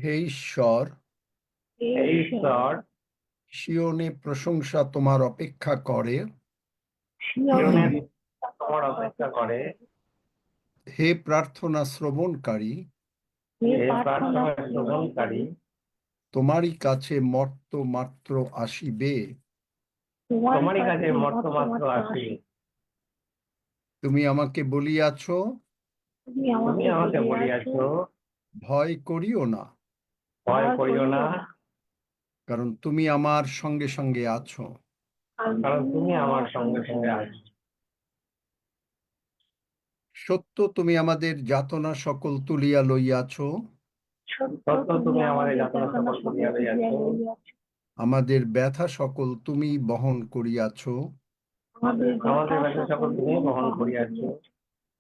হে ঈশ্বর, হে ঈশ্বর, সিওনে প্রশংসা তোমার অপেক্ষা করে। সিওনে তোমার অপেক্ষা করে। হে প্রার্থনা শ্রবণকারী, হে প্রার্থনা শ্রবণকারী, তোমারই কাছে মর্ত মাত্র আসিবে। তোমারই কাছে মর্তমাত্র আসিবে। তুমি আমাকে বলিয়াছ, তুমি আমাকে বলিয়াছ, ভয় করিও না, ভয় করিও না, কারণ তুমি আমার সঙ্গে সঙ্গে আছো। কারণ তুমি আমার সঙ্গে সঙ্গে আছো। সত্য তুমি আমাদের যাতনা সকল তুলিয়া লইয়াছ, সত্য তুমি আমাদের যাতনা সকল তুলিয়া লইয়াছ, আমাদের ব্যথা সকল তুমি বহন করিয়াছ। আমাদের ব্যথা সকল তুমি বহন করিয়াছ।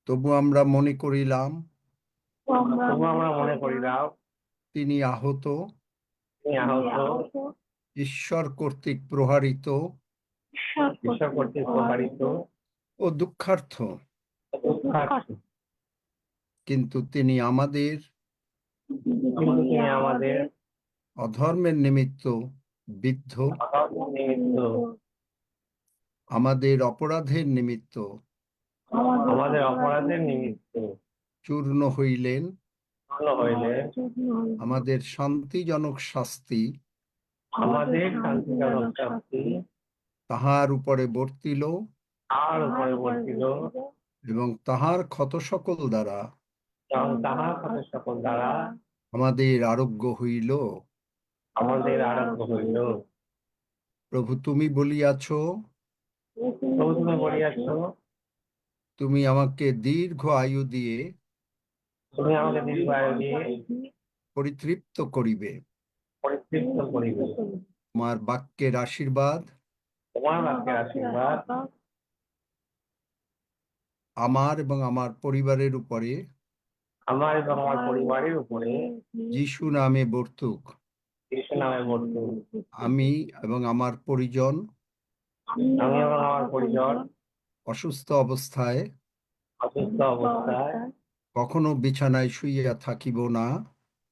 তবু আমরা মনে করিলাম, তবু আমরা মনে করিলাম, তিনি আহত, তিনি আহত, ঈশ্বর কর্তৃক প্রহারিত ঈশ্বর কর্তৃক প্রহারিত ও দুঃখার্থ, দুঃখার্ত। কিন্তু তিনি আমাদের অধর্মের নিমিত্ত বিদ্ধ, নিমিত্ত, আমাদের অপরাধের নিমিত্ত আমাদের অপরাধের নিমিত্ত চূর্ণ হইলেন। হইলেন। আমাদের শান্তিজনক শাস্তি আমাদের শান্তিজনক শাস্তি তাহার উপরে বর্তিল, তাহার উপরে বর্তিল, এবং তাহার ক্ষত সকল দ্বারা এবং তাহার ক্ষত সকল দ্বারা আমাদের আরোগ্য হইল। আমাদের আরোগ্য হইল। প্রভু তুমি বলিয়াছ, প্রভু তুমি বলিয়াছ, তুমি আমাকে দীর্ঘ আয়ু দিয়ে তুমি আমাকে দীর্ঘ আয়ু দিয়ে পরিতৃপ্ত করিবে। পরিতৃপ্ত করিবে। তোমার বাক্যের আশীর্বাদ তোমার বাক্যের আশীর্বাদ আমার এবং আমার পরিবারের উপরে আমার এবং আমার পরিবারের উপরে যিশু নামে বর্তুক। যিশু নামে বর্তুক। আমি এবং আমার পরিজন আমি এবং আমার পরিজন অসুস্থ অবস্থায় অসুস্থ অবস্থায় কখনো বিছানায় শুইয়া থাকিব না।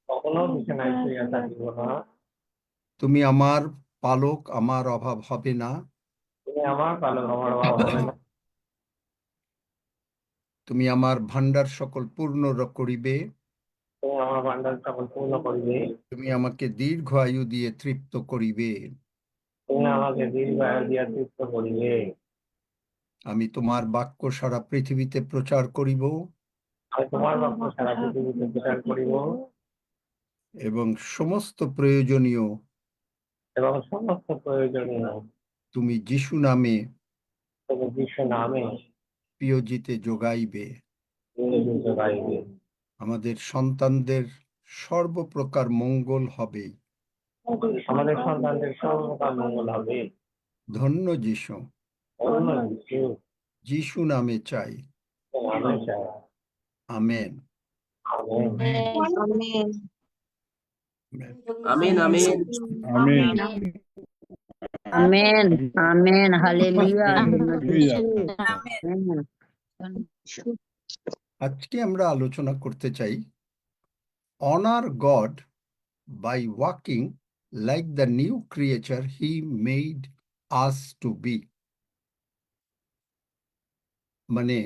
কখনো বিছানায় শুইয়া থাকিব না। তুমি আমার পালক, আমার অভাব হবে না। তুমি আমার পালক, আমার অভাব হবে না। তুমি আমার ভান্ডার সকল পূর্ণ করিবে। তুমি আমার ভান্ডার সকল পূর্ণ করিবে। তুমি আমাকে দীর্ঘ আয়ু দিয়ে তৃপ্ত করিবে। তুমি আমাকে দীর্ঘ আয়ু দিয়া তৃপ্ত করিবে। আমি তোমার বাক্য সারা পৃথিবীতে প্রচার করিব, আমি তোমার বাক্য সারা পৃথিবীতে প্রচার করিব, এবং সমস্ত প্রয়োজনীয় তুমি যিশু নামে তুমি যিশু নামে প্রিয়জিতে যোগাইবে। যোগাইবে। আমাদের সন্তানদের সর্বপ্রকার মঙ্গল হবে। আমাদের সন্তানদের সর্বপ্রকার মঙ্গল হবে। ধন্য যিশু, ধন্য যিশু, যিশু নামে চাই। নামে চাই। Amen. Amen. Amen. Amen. Amen. Amen amen hallelujah. আজকে আমরা আলোচনা করতে চাই honour God by walking like the new creature he made us to be. মানে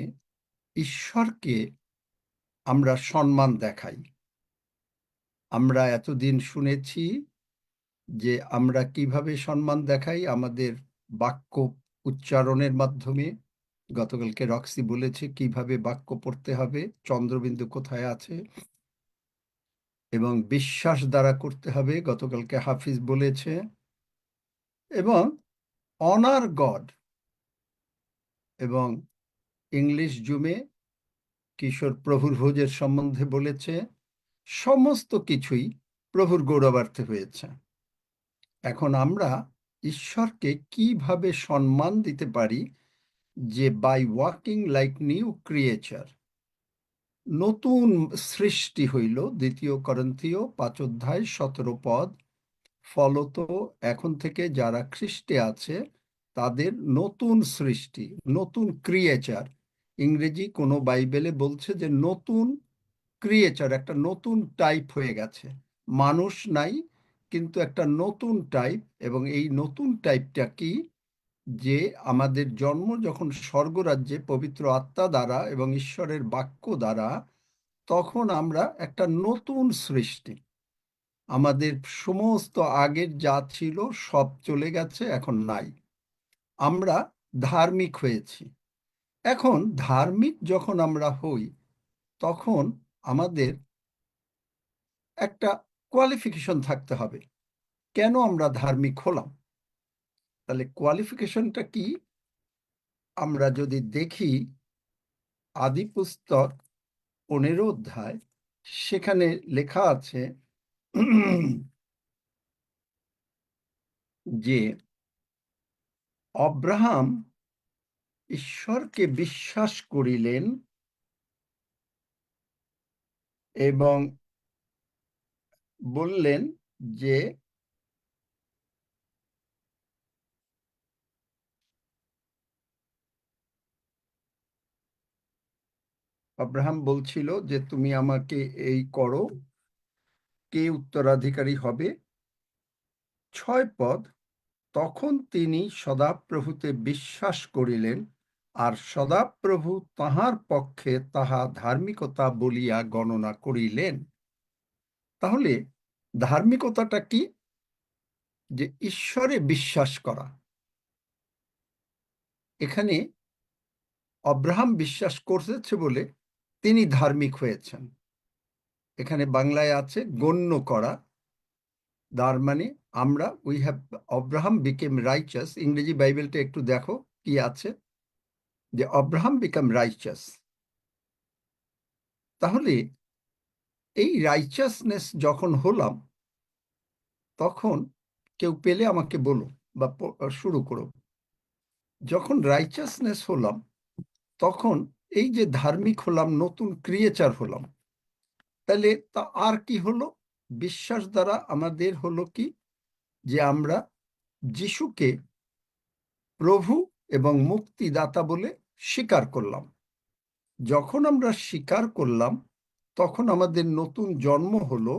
ঈশ্বরকে আমরা সম্মান দেখাই। আমরা এতদিন শুনেছি যে আমরা কিভাবে সম্মান দেখাই, আমাদের বাক্য উচ্চারণের মাধ্যমে। গতকালকে রক্সি বলেছে কিভাবে বাক্য পড়তে হবে, চন্দ্রবিন্দু কোথায় আছে, এবং বিশ্বাস দ্বারা করতে হবে, গতকালকে হাফিজ বলেছে। এবং অনার গড, এবং ইংলিশ জুমে কিশোর প্রভুর ভোজের সম্বন্ধে বলেছে সমস্ত কিছুই প্রভুর গৌরবার্থে হয়েছে। এখন আমরা ঈশ্বরকে কিভাবে সম্মান দিতে পারি, যে by walking like new creature, নতুন সৃষ্টি হইল। 2 করিন্থীয় 5:17 ফলত এখন থেকে যারা খ্রিস্টে আছে তাদের নতুন সৃষ্টি, নতুন ক্রিয়েচার। ইংরেজি কোনো বাইবেলে বলছে যে নতুন ক্রিয়েচার, একটা নতুন টাইপ হয়ে গেছে, মানুষ নাই, কিন্তু একটা নতুন টাইপ। এবং এই নতুন টাইপটা কি, যে আমাদের জন্ম যখন স্বর্গরাজ্যে পবিত্র আত্মা দ্বারা এবং ঈশ্বরের বাক্য দ্বারা, তখন আমরা একটা নতুন সৃষ্টি। আমাদের সমস্ত আগের যা ছিল সব চলে গেছে, এখন নাই। আমরা ধার্মিক হয়েছি। এখন ধার্মিক যখন আমরা হই, তখন আমাদের একটা কোয়ালিফিকেশন থাকতে হবে। কেন আমরা ধার্মিক হলাম? তাহলে কোয়ালিফিকেশনটা কি? আমরা যদি দেখি আদি পুস্তক 15 অধ্যায়, সেখানে লেখা আছে যে অব্রাহাম ঈশ্বরকে বিশ্বাস করিলেন এবং বললেন যে আব্রাহাম বলছিল যে তুমি আমাকে এই করো, কে উত্তরাধিকারী হবে। 6 পদ, তখন তিনি সদাপ্রভুতে বিশ্বাস করিলেন, আর সদাপ্রভু তাহার পক্ষে তাহা ধার্মিকতা বলিয়া গণনা করিলেন। তাহলে ধার্মিকতাটা কি? যে ঈশ্বরে বিশ্বাস করা। এখানে অব্রাহাম বিশ্বাস করেছে বলে তিনি ধার্মিক হয়েছেন। এখানে বাংলায় আছে গণ্য করা। তার মানে আমরা অব্রাহাম বিকেম রাইচাস। ইংরেজি বাইবেলটা একটু দেখো কি আছে, যে অব্রাহাম বিকাম রাইচাস। তাহলে এই রাইচাসনেস যখন হলাম, তখন কেউ পেলে আমাকে বলো বা শুরু করো। যখন রাইচাসনেস হলাম, তখন এই যে ধার্মিক হলাম, নতুন ক্রিয়েচার হলাম, তাহলে তা আর কি হলো? বিশ্বাস দ্বারা আমাদের হলো কি, যে আমরা যিশুকে প্রভু এবং মুক্তিদাতা বলে স্বীকার করলাম। যখন আমরা স্বীকার করলাম, তখন আমাদের নতুন জন্ম হলো।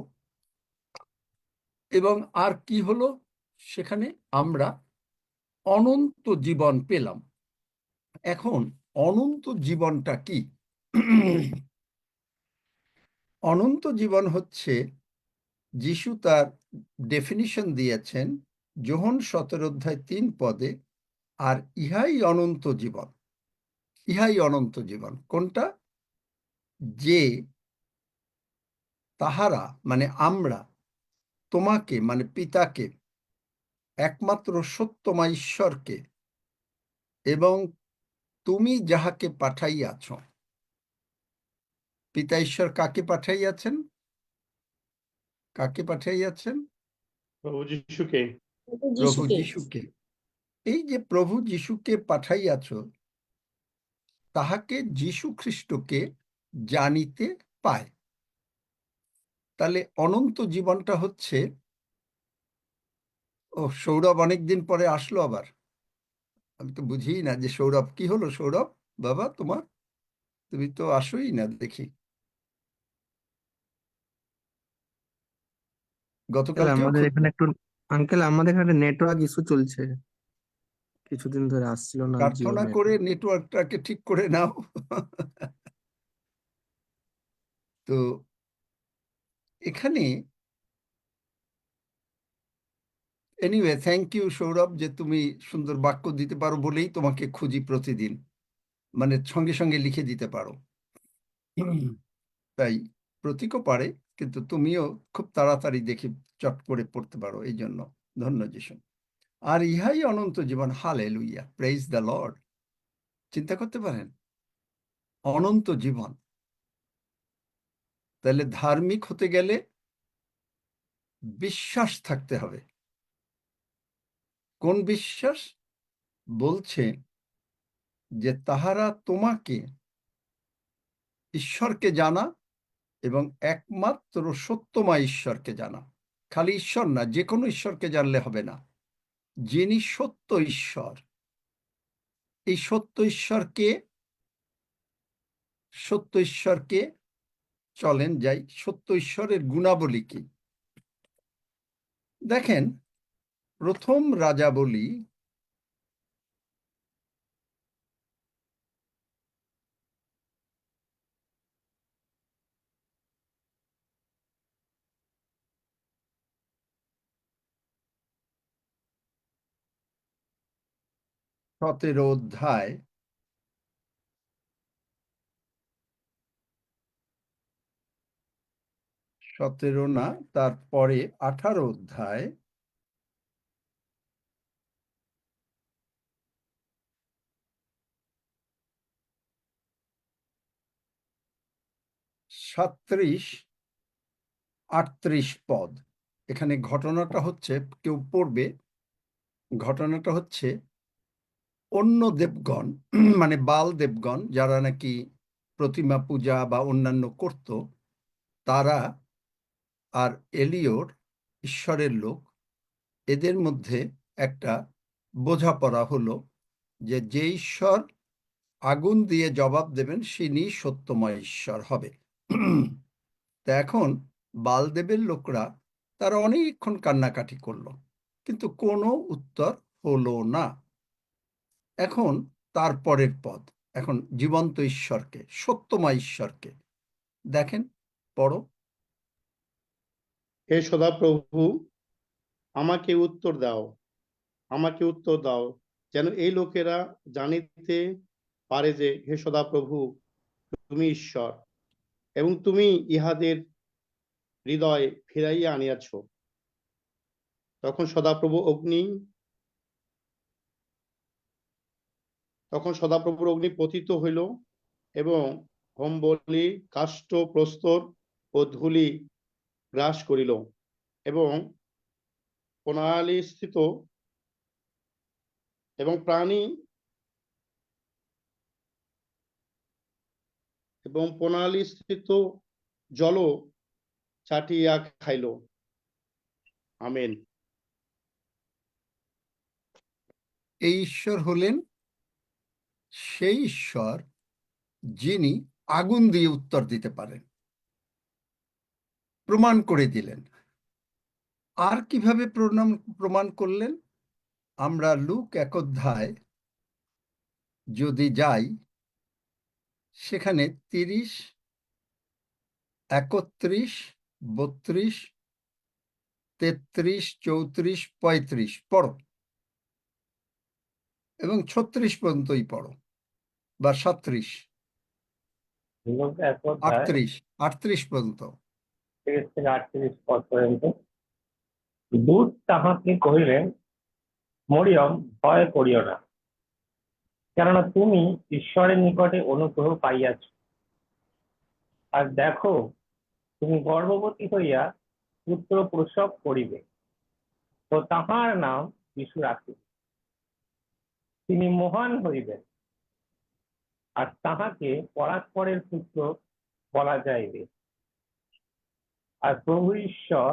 এবং আর কি হলো? সেখানে আমরা অনন্ত জীবন পেলাম। এখন অনন্ত জীবনটা কি? অনন্ত জীবন হচ্ছে, যিশু তার ডেফিনিশন দিয়েছেন যোহন 17 অধ্যায় 3 পদে, আর ইহাই অনন্ত জীবন। ইহাই অনন্ত জীবন কোনটা? যে তাহারা মানে আমরা তোমাকে মানে পিতাকে, একমাত্র সত্যমা ঈশ্বরকে এবং তুমি যাহাকে পাঠাইয়াছ। পিতা ঈশ্বর কাকে পাঠাইয়াছেন? কাকে পাঠাইয়াছেন? প্রভু যিশুকে। প্রভু যিশুকে। এই যে প্রভু যিশুকে পাঠাইয়াছ, তাহাকে যীশু খ্রিস্টকে জানিতে পায়। তাহলে অনন্ত জীবনটা হচ্ছে, ও সৌরভ অনেকদিন পরে আসলো আবার। আমি তো বুঝিই না যে সৌরভ কি হলো। সৌরভ বাবা, তুমি তো আসোই না দেখি। গতকালকেও আমাদের এখানে একটু আঙ্কেল আমাদের এখানে নেটওয়ার্ক ইস্যু চলছে, কিছুদিন ধরে আসছিল না জিও প্রার্থনা করে নেটওয়ার্কটাকে ঠিক করে নাও। তো এখানে এনিওয়ে, থ্যাংক ইউ সৌরভ, যে তুমি সুন্দর বাক্য দিতে পারো বলেই তোমাকে খুঁজি প্রতিদিন। মানে সঙ্গে সঙ্গে লিখে দিতে পারো। তাই প্রতীকও পারে, কিন্তু তুমিও খুব তাড়াতাড়ি দেখি চট করে পড়তে পারো, এই জন্য ধন্য যিশু। আর ইহাই অনন্ত জীবন। Hallelujah, praise the lord. চিন্তা করতে পারেন, অনন্ত জীবন। তাহলে ধার্মিক হতে গেলে বিশ্বাস থাকতে হবে। কোন বিশ্বাস? বলছে যে তাহারা তোমাকে, ঈশ্বরকে জানা এবং একমাত্র সত্যমা ঈশ্বরকে জানা। খালি ঈশ্বর না, যে কোনো ঈশ্বরকে জানলে হবে না। যিনি সত্য ঈশ্বর, এই সত্য ঈশ্বরকে, সত্য ঈশ্বরকে চলেন যাই। সত্য ঈশ্বরের গুণাবলী কি? দেখেন, প্রথম রাজাবলী সতেরো অধ্যায়, সতেরো না, তারপরে 18 অধ্যায়, সাঁত্রিশ 38 পদ। এখানে ঘটনাটা হচ্ছে, কেউ পড়বে, ঘটনাটা হচ্ছে অন্য দেবগণ, মানে বাল দেবগণ, যারা নাকি প্রতিমা পূজা বা অন্যান্য করত, তারা আর এলিওর, ঈশ্বরের লোক, এদের মধ্যে একটা বোঝাপড়া হলো যে যে ঈশ্বর আগুন দিয়ে জবাব দেবেন তিনি সত্যময় ঈশ্বর হবে। তা এখন বালদেবের লোকরা তারা অনেকক্ষণ কান্নাকাটি করলো, কিন্তু কোনো উত্তর হলো না। এখন তারপরের পদ, এখন জীবন্ত ঈশ্বরকে, সত্যময় ঈশ্বরকে দেখেন, পড়ো। হে সদাপ্রভু, আমাকে উত্তর দাও, আমাকে উত্তর দাও, যেন এই লোকেরা জানিতে পারে যে হে সদাপ্রভু, তুমি ঈশ্বর, এবং তুমি ইহাদের হৃদয় ফিরাইয়া আনিয়াছ। তখন সদাপ্রভুর অগ্নি পতিত হইল, এবং হোমবলি, কাষ্ঠ, প্রস্তর ও ধূলি গ্রাস করিল, এবং প্রণালীস্থিত এবং প্রাণী এবং প্রণালীস্থিত জল চাটিয়া খাইল। আমেন। এই ঈশ্বর হলেন সেই ঈশ্বর যিনি আগুন দিয়ে উত্তর দিতে পারেন, প্রমাণ করে দিলেন। আর কিভাবে প্রমাণ করলেন? আমরা লুক 1 অধ্যায় যদি যাই, সেখানে 30, 31, 32, 33, 34, 35 পড়ো, এবং 36 পর্যন্তই পড়ো, বা 37, লোক 1 অধ্যায় 38 পর্যন্ত। 30 থেকে 38 পদ পর্যন্ত। দূত তাহাকে কহিলেন, মরিয়ম, ভয় করিও না, কেননা তুমি ঈশ্বরের নিকটে অনুগ্রহ পাইয়াছ। আর দেখো, তুমি গর্ভবতী হইয়া পুত্র প্রসব করিবে, ও তাহার নাম যীশু রাখিবে। তিনি মহান হইবেন, আর তাহাকে পরাৎপরের পুত্র বলা যাইবে। আর প্রভু ঈশ্বর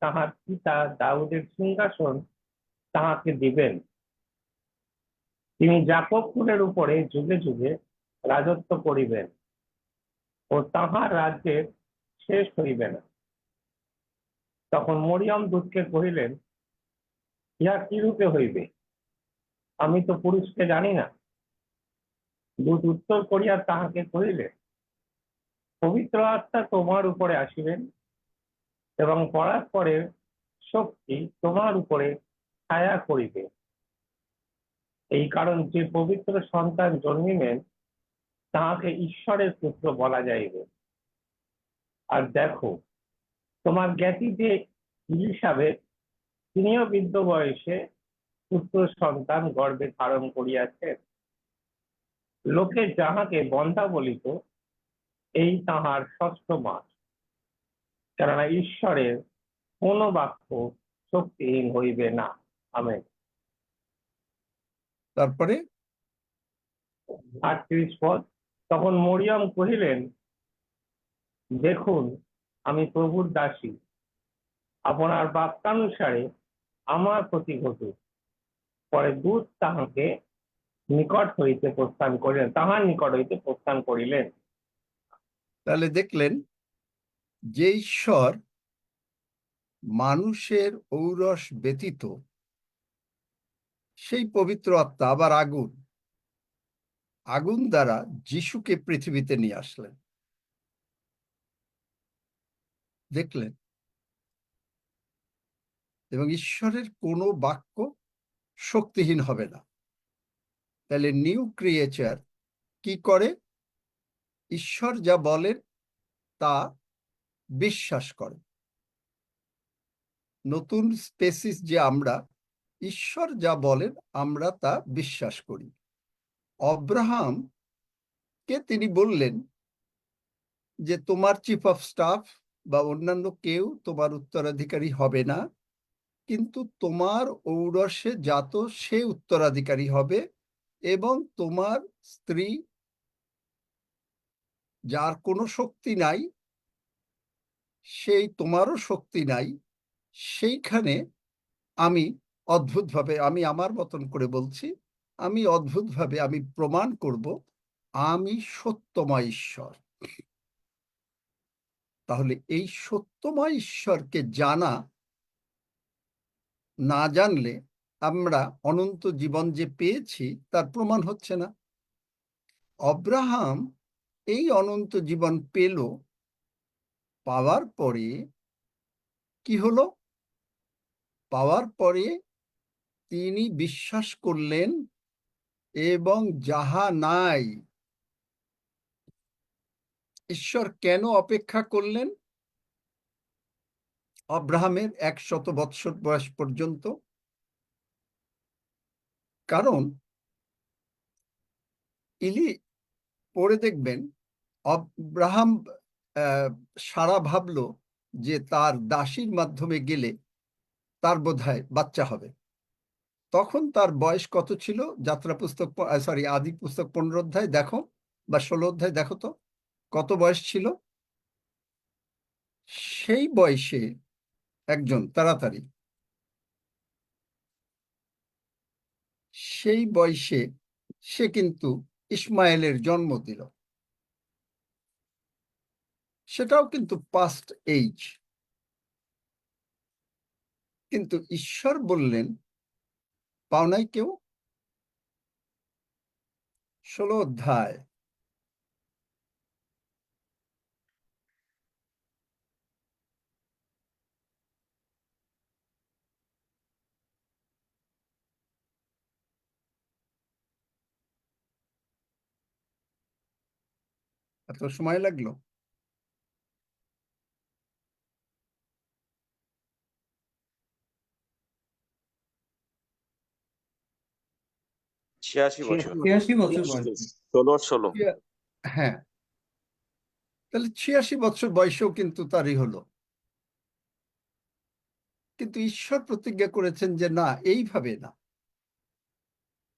তাহার পিতা দাউদের সিংহাসন তাহাকে দিবেন। তিনি যাকব কুলের উপরে যুগে যুগে রাজত্ব করিবেন, ও তাহার রাজ্যের শেষ হইবে না। তখন মরিয়ম দূতকে কহিলেন, ইহা কি রূপে হইবে? আমি তো পুরুষকে জানি না। দূত উত্তর করিয়া তাহাকে কহিলেন, পবিত্র আত্মা তোমার উপরে আসিবেন, এবং পরাৎপরের শক্তি তোমার উপরে ছায়া করিবে। এই কারণ যে পবিত্র সন্তান জন্মিবেন তাহাকে ঈশ্বরের পুত্র বলা যাইবে। আর দেখো, তোমার জ্ঞাতি যে ইলিসাবেত, তিনিও বৃদ্ধ বয়সে পুত্র সন্তান গর্ভে ধারণ করিয়াছেন। লোকে যাহাকে বন্ধা বলিত, এই তাহার 6ষ্ঠ মাস, কেননা ঈশ্বরের কোন বাক্য শক্তিহীন হইবে না। আমেন। তারপরে 38 পদ। তখন মরিয়ম কহিলেন, দেখুন, আমি প্রভুর দাসী, আপনার বাক্যানুসারে আমার প্রতি ঘটুক। পরে দূত তাহাকে নিকট হইতে প্রস্থান করিলেন, তাহার নিকট হইতে প্রস্থান করিলেন। তাহলে দেখলেন যে ঈশ্বর মানুষের ঔরস ব্যতীত সেই পবিত্র আত্মা আবার আগুন দ্বারা যিশুকে পৃথিবীতে নিয়ে আসলেন। দেখলেন? এবং ঈশ্বরের কোনো বাক্য শক্তিহীন হবে না। তাহলে নিউ ক্রিয়েচার কি করে? ঈশ্বর যা বলেন তা বিশ্বাস করে। নতুন স্পেসিস যে আমরা, ঈশ্বর যা বলেন আমরা তা বিশ্বাস করি। অব্রাহামকে তিনি বললেন যে তোমার চিফ অফ স্টাফ বা অন্যান্য কেউ তোমার উত্তরাধিকারী হবে না, কিন্তু তোমার ঔরসে জাত সে উত্তরাধিকারী হবে, এবং তোমার স্ত্রী যার কোনো শক্তি নাই, সেই তোমারও শক্তি নাই, সেইখানে আমি অদ্ভুতভাবে, আমি আমার মতন করে বলছি, আমি অদ্ভুতভাবে আমি প্রমাণ করব আমি সত্যময় ঈশ্বর। তাহলে এই সত্যময় ঈশ্বরকে জানা না জানলে আমরা অনন্ত জীবন যে পেয়েছি তার প্রমাণ হচ্ছে না। অব্রাহাম এই অনন্ত জীবন পেল, পাওয়ার পরে কি হলো? পাওয়ার পরে তিনি বিশ্বাস করলেন, এবং যাহা নাই। ঈশ্বর কেন অপেক্ষা করলেন অব্রাহামের 100 বৎসর বয়স পর্যন্ত? কারণ ইলি পড়ে দেখবেন, অব্রাহাম সারা ভাবলো যে তার দাসীর মাধ্যমে গেলে তার বোধহয় বাচ্চা হবে। তখন তার বয়স কত ছিল? যাত্রা পুস্তক, সরি, আদি পুস্তক 15 অধ্যায় দেখো, বা 16 অধ্যায় দেখো তো কত বয়স ছিল। সেই বয়সে একজন তাড়াতাড়ি, সেই বয়সে সে কিন্তু ইসমায়েলের জন্ম দিল। সেটাও কিন্তু পাস্ট এইজ। কিন্তু ঈশ্বর বললেন, পাও নাই কেউ? 16 অধ্যায় এত সময় লাগলো? ছিয়াশি বছর 86 বছর বয়স। 16 হ্যাঁ, তাহলে 86 বছর বয়সেও কিন্তু তারই হলো। কিন্তু ঈশ্বর প্রতিজ্ঞা করেছেন যে না, এইভাবে না,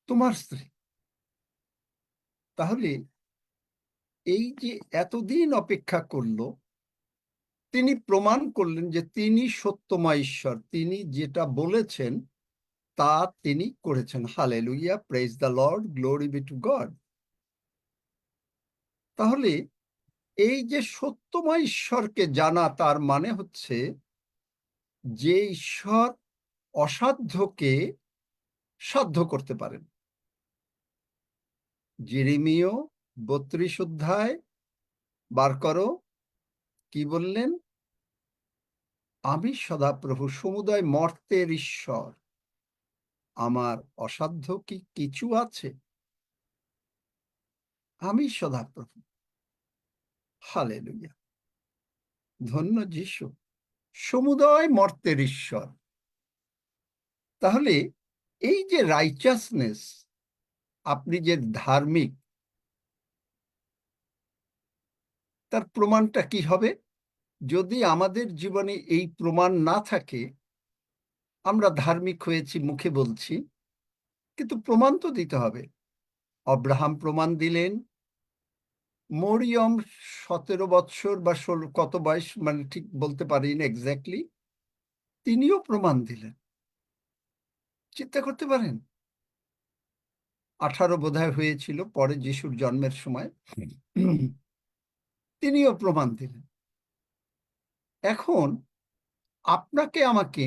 তোমার স্ত্রী। তাহলে এই যে এতদিন অপেক্ষা করলো, তিনি প্রমাণ করলেন যে তিনি সত্যময় ঈশ্বর। তিনি যেটা বলেছেন তা তিনি করেছেন। Hallelujah, praise the Lord, glory be to God. তাহলে এই যে সত্যময় ঈশ্বরকে জানা, তার মানে হচ্ছে যে ঈশ্বর অসাধ্যকে সাধ্য করতে পারেন। যেরেমিয় 32 অধ্যায় বার করো, কি বললেন? আমি সদাপ্রভু, সমুদয় মর্তের ঈশ্বর, আমার অসাধ্য কি কিছু আছে? আমি সদাপ্রভু। হালেলুইয়া, ধন্য যিশু, সমুদয় মর্তের ঈশ্বর। তাহলে এই যে রাইচাসনেস, আপনি যে ধার্মিক, তার প্রমাণটা কি হবে? যদি আমাদের জীবনে এই প্রমাণ না থাকে, আমরা ধার্মিক হয়েছি মুখে বলছি, কিন্তু প্রমাণ তো দিতে হবে। অব্রাহাম প্রমাণ দিলেন, মরিয়ম 17 বৎসর বা 16 কত বয়স মানে ঠিক বলতে পারি না এক্স্যাক্টলি, তিনিও প্রমাণ দিলেন। চিন্তা করতে পারেন, 18 বোধহয় হয়েছিল পরে যিশুর জন্মের সময়, তিনিও প্রমাণ দিলেন। এখন আপনাকে আমাকে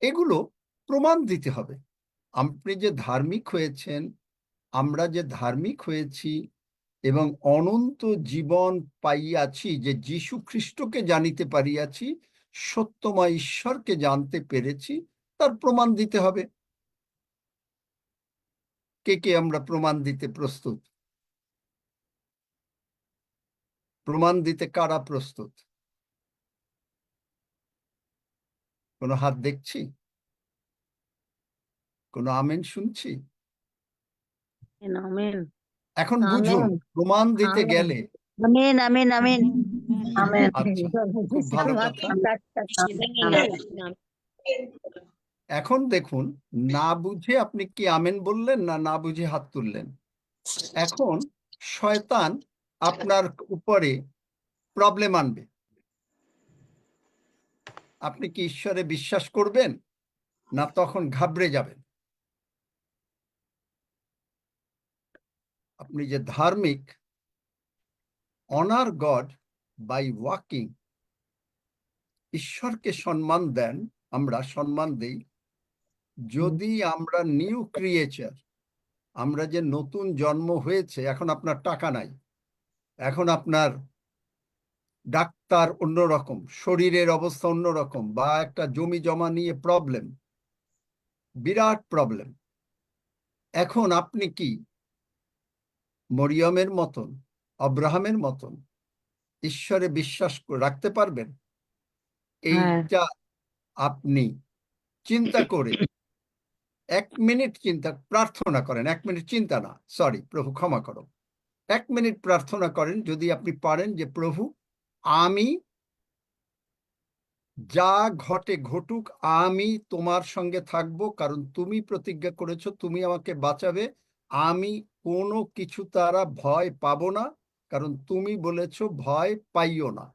এগুলো প্রমাণ দিতে হবে। আপনি যে ধার্মিক হয়েছেন, আমরা যে ধার্মিক হয়েছি এবং অনন্ত জীবন পাইয়াছি, যে যীশু খ্রিস্টকে জানিতে পারিয়াছি, সত্যময় ঈশ্বরকে জানতে পেরেছি, তার প্রমাণ দিতে হবে। কে কে আমরা প্রমাণ দিতে প্রস্তুত? প্রমাণ দিতে কারা প্রস্তুত? কোনো হাত দেখছি? কোনো আমেন শুনছি? আমেন এখন বুঝুন, আমেন প্রমাণ দিতে আমেন গেলে আমেন আমেন আমেন আমেন আচ্ছা, খুব ভালো কথা। এখন দেখুন, না বুঝে আপনি কি আমেন বললেন, না না বুঝে হাত তুললেন? এখন শয়তান আপনার উপরে প্রবলেম আনবে। আপনি কি ঈশ্বরে বিশ্বাস করবেন, না তখন ঘাবড়ে যাবেন? আপনি যে ধার্মিক, অনার গড বাই ওয়াকিং, ঈশ্বরকে সম্মান দেন, আমরা সম্মান দেই যদি আমরা নিউ ক্রিয়েচার, আমরা যে নতুন জন্ম হয়েছে। এখন আপনার টাকা নাই, এখন আপনার ডাক্তার অন্যরকম, শরীরের অবস্থা অন্যরকম, বা একটা জমি জমা নিয়ে প্রবলেম, বিরাট প্রবলেম। এখন আপনি কি মরিয়মের মতন, আব্রাহামের মতন ঈশ্বরে বিশ্বাস রাখতে পারবেন? এইটা আপনি চিন্তা করে 1 মিনিট চিন্তা, প্রার্থনা করেন। 1 মিনিট চিন্তা না, সরি প্রভু ক্ষমা করো, 1 মিনিট প্রার্থনা করেন যদি আপনি পারেন, যে প্রভু, আমি যা ঘটে ঘটুক, আমি তোমার সঙ্গে থাকবো, কারণ তুমি প্রতিজ্ঞা করেছো তুমি আমাকে বাঁচাবে। আমি কোনো কিছু দ্বারা ভয় পাবো না, কারণ তুমি বলেছো ভয় পাইও না।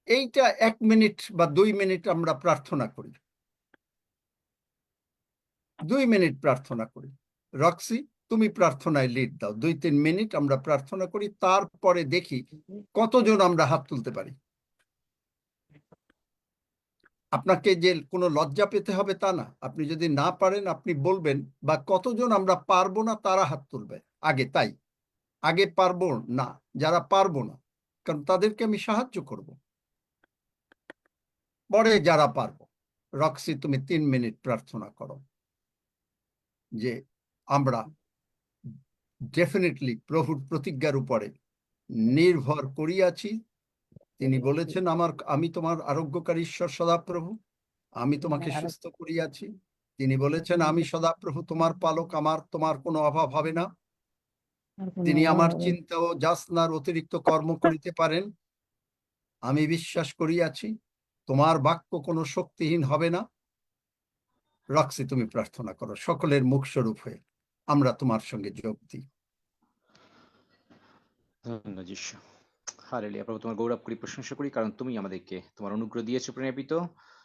এইটা 1 মিনিট বা 2 মিনিট আমরা প্রার্থনা করি। 2 মিনিট প্রার্থনা করি। রক্সি, তুমি প্রার্থনায় লিড দাও। 2-3 মিনিট আমরা প্রার্থনা করি, তারপরে দেখি কতজন আমরা হাত তুলতে পারি। আপনাকে যে কোনো লজ্জা পেতে হবে তা না। আপনি যদি না পারেন আপনি বলবেন, বা কতজন আমরা পারবো না তারা হাত তুলবে আগে। তাই আগে পারবো না যারা পারবো না, কারণ তাদেরকে আমি সাহায্য করব, পরে যারা পারবো। রক্সি, তুমি 3 মিনিট প্রার্থনা করো যে আমরা ডেফিনেটলি প্রভুর প্রতিজ্ঞার উপরে নির্ভর করিয়াছি। তিনি বলেছেন, আমি তোমার আরোগ্যকারী ঈশ্বর সদাপ্রভু, আমি তোমাকে সুস্থ করিয়াছি। তিনি বলেছেন, আমি সদাপ্রভু তোমার পালক, তোমার কোনো অভাব হবে না। তিনি আমার চিন্তা ও যাচনার অতিরিক্ত কর্ম করিতে পারেন। আমি বিশ্বাস করিয়াছি তোমার বাক্য কোনো শক্তিহীন হবে না। রক্সি, তুমি প্রার্থনা করো সকলের মুখ স্বরূপ হয়ে, আমরা তোমার সঙ্গে যোগ দিই। ধন্যবাদ যীশু। হালেলুয়া। প্রভু তোমার গৌরব করি, প্রশংসা করি, কারণ তুমি আমাদেরকে তোমার অনুগ্রহ দিয়েছো প্রেরিত,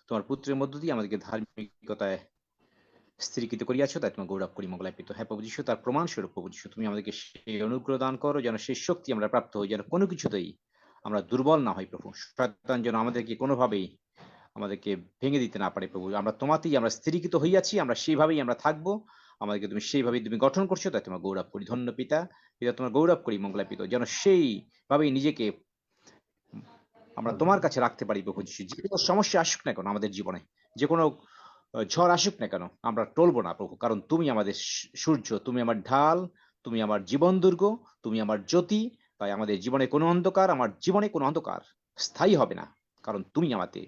তোমার পুত্রের মধ্য দিয়ে আমাদেরকে ধার্মিকতায় স্থিরীকৃত করিয়াছো, তাই তোমার গৌরব করি, মঙ্গলার্পিত। হ্যাঁ প্রভু যীশু, তার প্রমাণ স্বরূপ প্রভু যীশু তুমি আমাদেরকে সেই অনুগ্রহ দান করো, যেন সেই শক্তি আমরা প্রাপ্ত হই, যেন কোনো কিছুতেই আমরা দুর্বল না হই প্রভু। শয়তান যেন আমাদেরকে কোনোভাবেই আমাদেরকে ভেঙে দিতে না পারে প্রভু। আমরা তোমাতেই আমরা স্থিরীকৃত হইয়াছি, আমরা সেইভাবেই আমরা থাকবো। আমাদেরকে তুমি সেইভাবেই তুমি গঠন করছো, তাই তোমার গৌরব করি। ধন্য পিতা, পিতা তোমার গৌরব করি, মঙ্গলার্পিত, যেন সেইভাবেই নিজেকে আমরা তোমার কাছে রাখতে পারি প্রভু যীশু। যে কোনো সমস্যা আসুক না কেন আমাদের জীবনে, যে কোনো ঝড় আসুক না কেন, আমরা টলবো না প্রভু, কারণ তুমি আমাদের সূর্য, তুমি আমার ঢাল, তুমি আমার জীবন দুর্গ, তুমি আমার জ্যোতি। তাই আমাদের জীবনে কোনো অন্ধকার, আমার জীবনে কোনো অন্ধকার স্থায়ী হবে না, কারণ তুমি আমাকে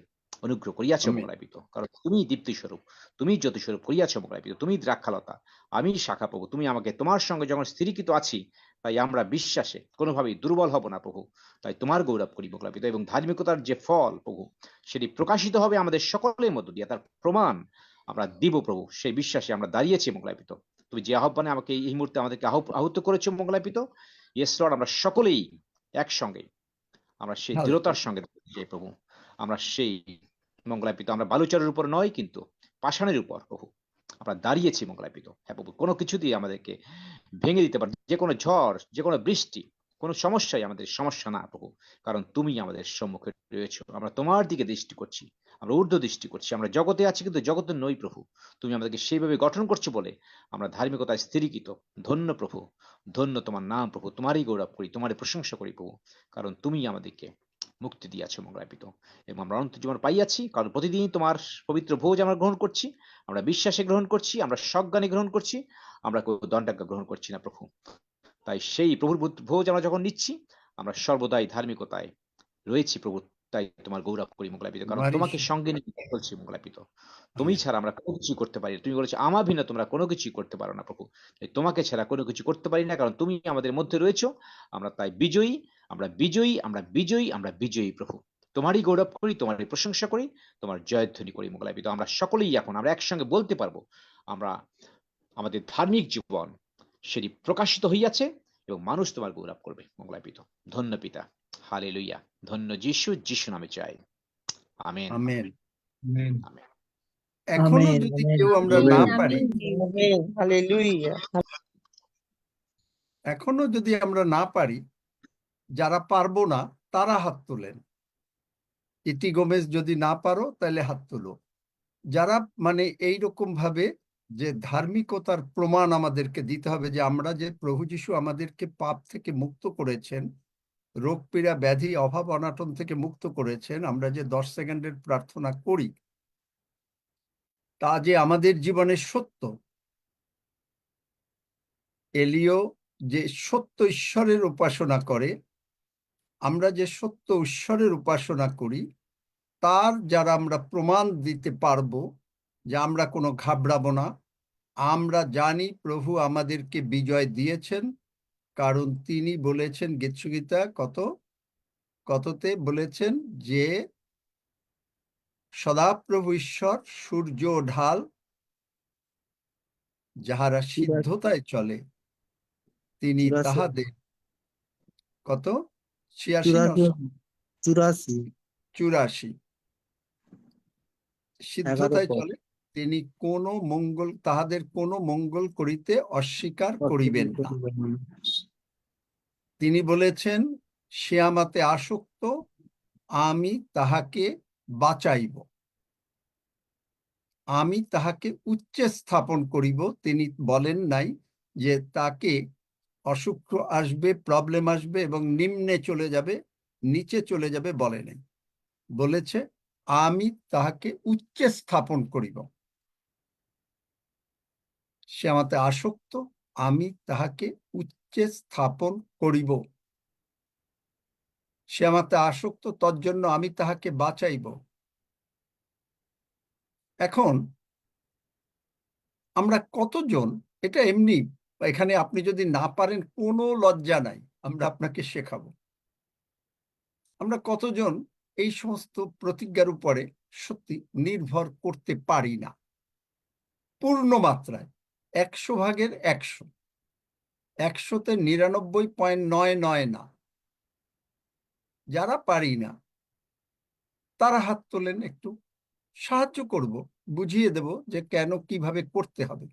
অনুগ্রহ করিয়াছো মঙ্গলার্পিত। কারণ তুমি দীপ্তি স্বরূপ, তুমি জ্যোতি স্বরূপ করিয়াছো মঙ্গলার্পিত। তুমি দ্রাক্ষালতা, আমি শাখা প্রভু। তুমি আমাকে তোমার সঙ্গে যখন স্থিরীকৃত আছি, তাই আমরা বিশ্বাসে কোনোভাবেই দুর্বল হব না প্রভু। তাই তোমার গৌরব করি মঙ্গলার্পিত। এবং ধার্মিকতার যে ফল প্রভু, সেটি প্রকাশিত হবে আমাদের সকলের মধ্য দিয়ে, তার প্রমাণ আমরা দিব প্রভু। সেই বিশ্বাসে আমরা দাঁড়িয়েছি মঙ্গলার্পিত। তুমি যে আহ্বানে আমাকে এই মুহূর্তে আমাদেরকে আহুত করেছো মঙ্গলার্পিত, ইয়েস লর্ড, আমরা সকলেই একসঙ্গে আমরা সেই দৃঢ়তার সঙ্গে যাই প্রভু। আমরা সেই মঙ্গলার্পিত, আমরা বালুচরের উপর নয়, কিন্তু পাষাণের উপর প্রভু আমরা দাঁড়িয়েছি মঙ্গলার্পিত। হ্যাঁ প্রভু, কোনো কিছু দিয়ে আমাদেরকে ভেঙে দিতে পারে, যে কোনো ঝড়, যে কোনো বৃষ্টি, কোনো সমস্যাই আমাদের সমস্যা না প্রভু, কারণ তুমি আমাদের সম্মুখে রয়েছো। আমরা তোমার দিকে দৃষ্টি করছি, আমরা ঊর্ধ্ব দৃষ্টি করছি। আমরা জগতে আছি কিন্তু জগতে নই প্রভু। তুমি আমাদেরকে সেইভাবে গঠন করছো বলে আমরা ধার্মিকতায় স্থিরীকৃত। ধন্য প্রভু, ধন্য তোমার নাম প্রভু। তোমারই গৌরব করি, তোমারই প্রশংসা করি প্রভু, কারণ তুমি আমাদেরকে মুক্তি দিয়াছো মঙ্গলাপিত, এবং আমরা অনন্ত জীবন পাইয়াছি, কারণ প্রতিদিন তোমার পবিত্র ভোজ আমরা গ্রহণ করছি। আমরা বিশ্বাসে গ্রহণ করছি, আমরা সজ্ঞানে গ্রহণ করছি, আমরা কেউ দণ্ডাজ্ঞা গ্রহণ করছি না প্রভু। তাই সেই প্রভুর ভোজ আমরা যখন নিচ্ছি, আমরা সর্বদাই ধার্মিকতায় রয়েছি প্রভু। তাই তোমার গৌরব করি মোগলাপিত, কারণ তোমাকে মারিস সঙ্গে নিয়ে চলছি মোগলাপিত। তুমি আমেন ছাড়া আমরা কোনো কিছুই করতে পারি না। তুমি বলেছো আমার ভিন্ন তোমরা কোনো কিছুই করতে পারো না প্রভু। তাই তোমাকে ছাড়া কোনো কিছু করতে পারি না, কারণ তুমি আমাদের মধ্যে রয়েছো। আমরা তাই বিজয়ী, আমরা বিজয়ী, আমরা বিজয়ী, আমরা বিজয়ী প্রভু। তোমারই গৌরব করি, তোমারই প্রশংসা করি, তোমার জয়ধ্বনি করি মোগলাপিত। আমরা সকলেই এখন আমরা একসঙ্গে বলতে পারবো, আমরা আমাদের ধার্মিক জীবন সেটি প্রকাশিত হইয়াছে, এবং মানুষ তোমার গৌরব করবে মঙ্গলাপিত। ধন্য পিতা, হালেলুইয়া। ধন্য যিশু, যিশু নামে চাই, আমেন। Amen amen. এখনো যদি কেউ আমরা না পারি, আমেন হালেলুয়া এখনো যদি আমরা না পারি, যারা পারবো না তারা হাত তোলেন। ইতি গোমেজ যদি না পারো তাহলে হাত তোলো। যারা মানে এইরকম ভাবে যে ধার্মিকতার প্রমাণ আমাদেরকে দিতে হবে যে আমরা যে প্রভু যীশু আমাদেরকে পাপ থেকে মুক্ত করেছেন, রোগ পীড়া ব্যাধি অভাব অনাটন থেকে মুক্ত করেছেন, আমরা যে 10 সেকেন্ডের প্রার্থনা করি তা যে আমাদের জীবনের সত্য। এলিও যে সত্য ঈশ্বরের উপাসনা করে, আমরা যে সত্য ঈশ্বরের উপাসনা করি, তার যারা আমরা প্রমাণ দিতে পারবো যে আমরা কোনো ঘাবড়াবো না। আমরা জানি প্রভু আমাদেরকে বিজয় দিয়েছেন, কারণ তিনি বলেছেন গীতসংহিতা কততে বলেছেন যে সদাপ্রভু ঈশ্বর সূর্য ঢাল, যাহারা সিদ্ধতায় চলে তিনি তাহাদের কত 86 না 84 84 সিদ্ধতায় চলে তিনি কোনো মঙ্গল তাহাদের কোনো মঙ্গল করিতে অস্বীকার করিবেন না। তিনি বলেছেন সে আমাতে আসক্ত, আমি তাহাকে বাঁচাইব, আমি তাহাকে উচ্চে স্থাপন করিব। তিনি বলেন নাই যে তাকে অসুখ আসবে, প্রবলেম আসবে এবং নিম্নে চলে যাবে, নিচে চলে যাবে, বলে নাই। বলেছে আমি তাহাকে উচ্চে স্থাপন করিব। সে আমাতে আসক্ত, আমি তাহাকে উচ্চে স্থাপন করিব। সে আমাতে আসক্ত, তজ্জন্য আমি তাহাকে বাঁচাইব। এখন আমরা কতজন এটা এমনি, এখানে আপনি যদি না পারেন কোনো লজ্জা নাই, আমরা আপনাকে শেখাবো। আমরা কতজন এই সমস্ত প্রতিজ্ঞার উপরে সত্যি নির্ভর করতে পারি না পূর্ণ মাত্রায়, 100 ভাগের 100, 100তে 99.99 না। যারা পারি না তারা হাত তোলেন, একটু সাহায্য করব, বুঝিয়ে দেব যে কেন কিভাবে করতে হবে।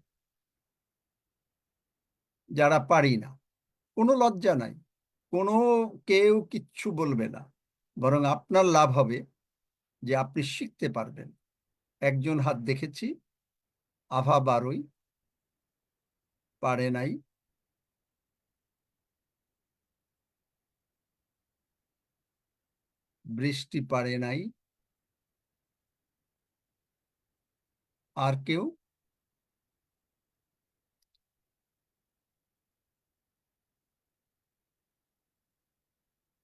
যারা পারি না, কোনো লজ্জা নাই, কোনো কেউ কিচ্ছু বলবে না, বরং আপনার লাভ হবে যে আপনি শিখতে পারবেন। একজন হাত দেখেছি, আভা 12 পারে নাই। বৃষ্টি পারে নাই। আর কেউ?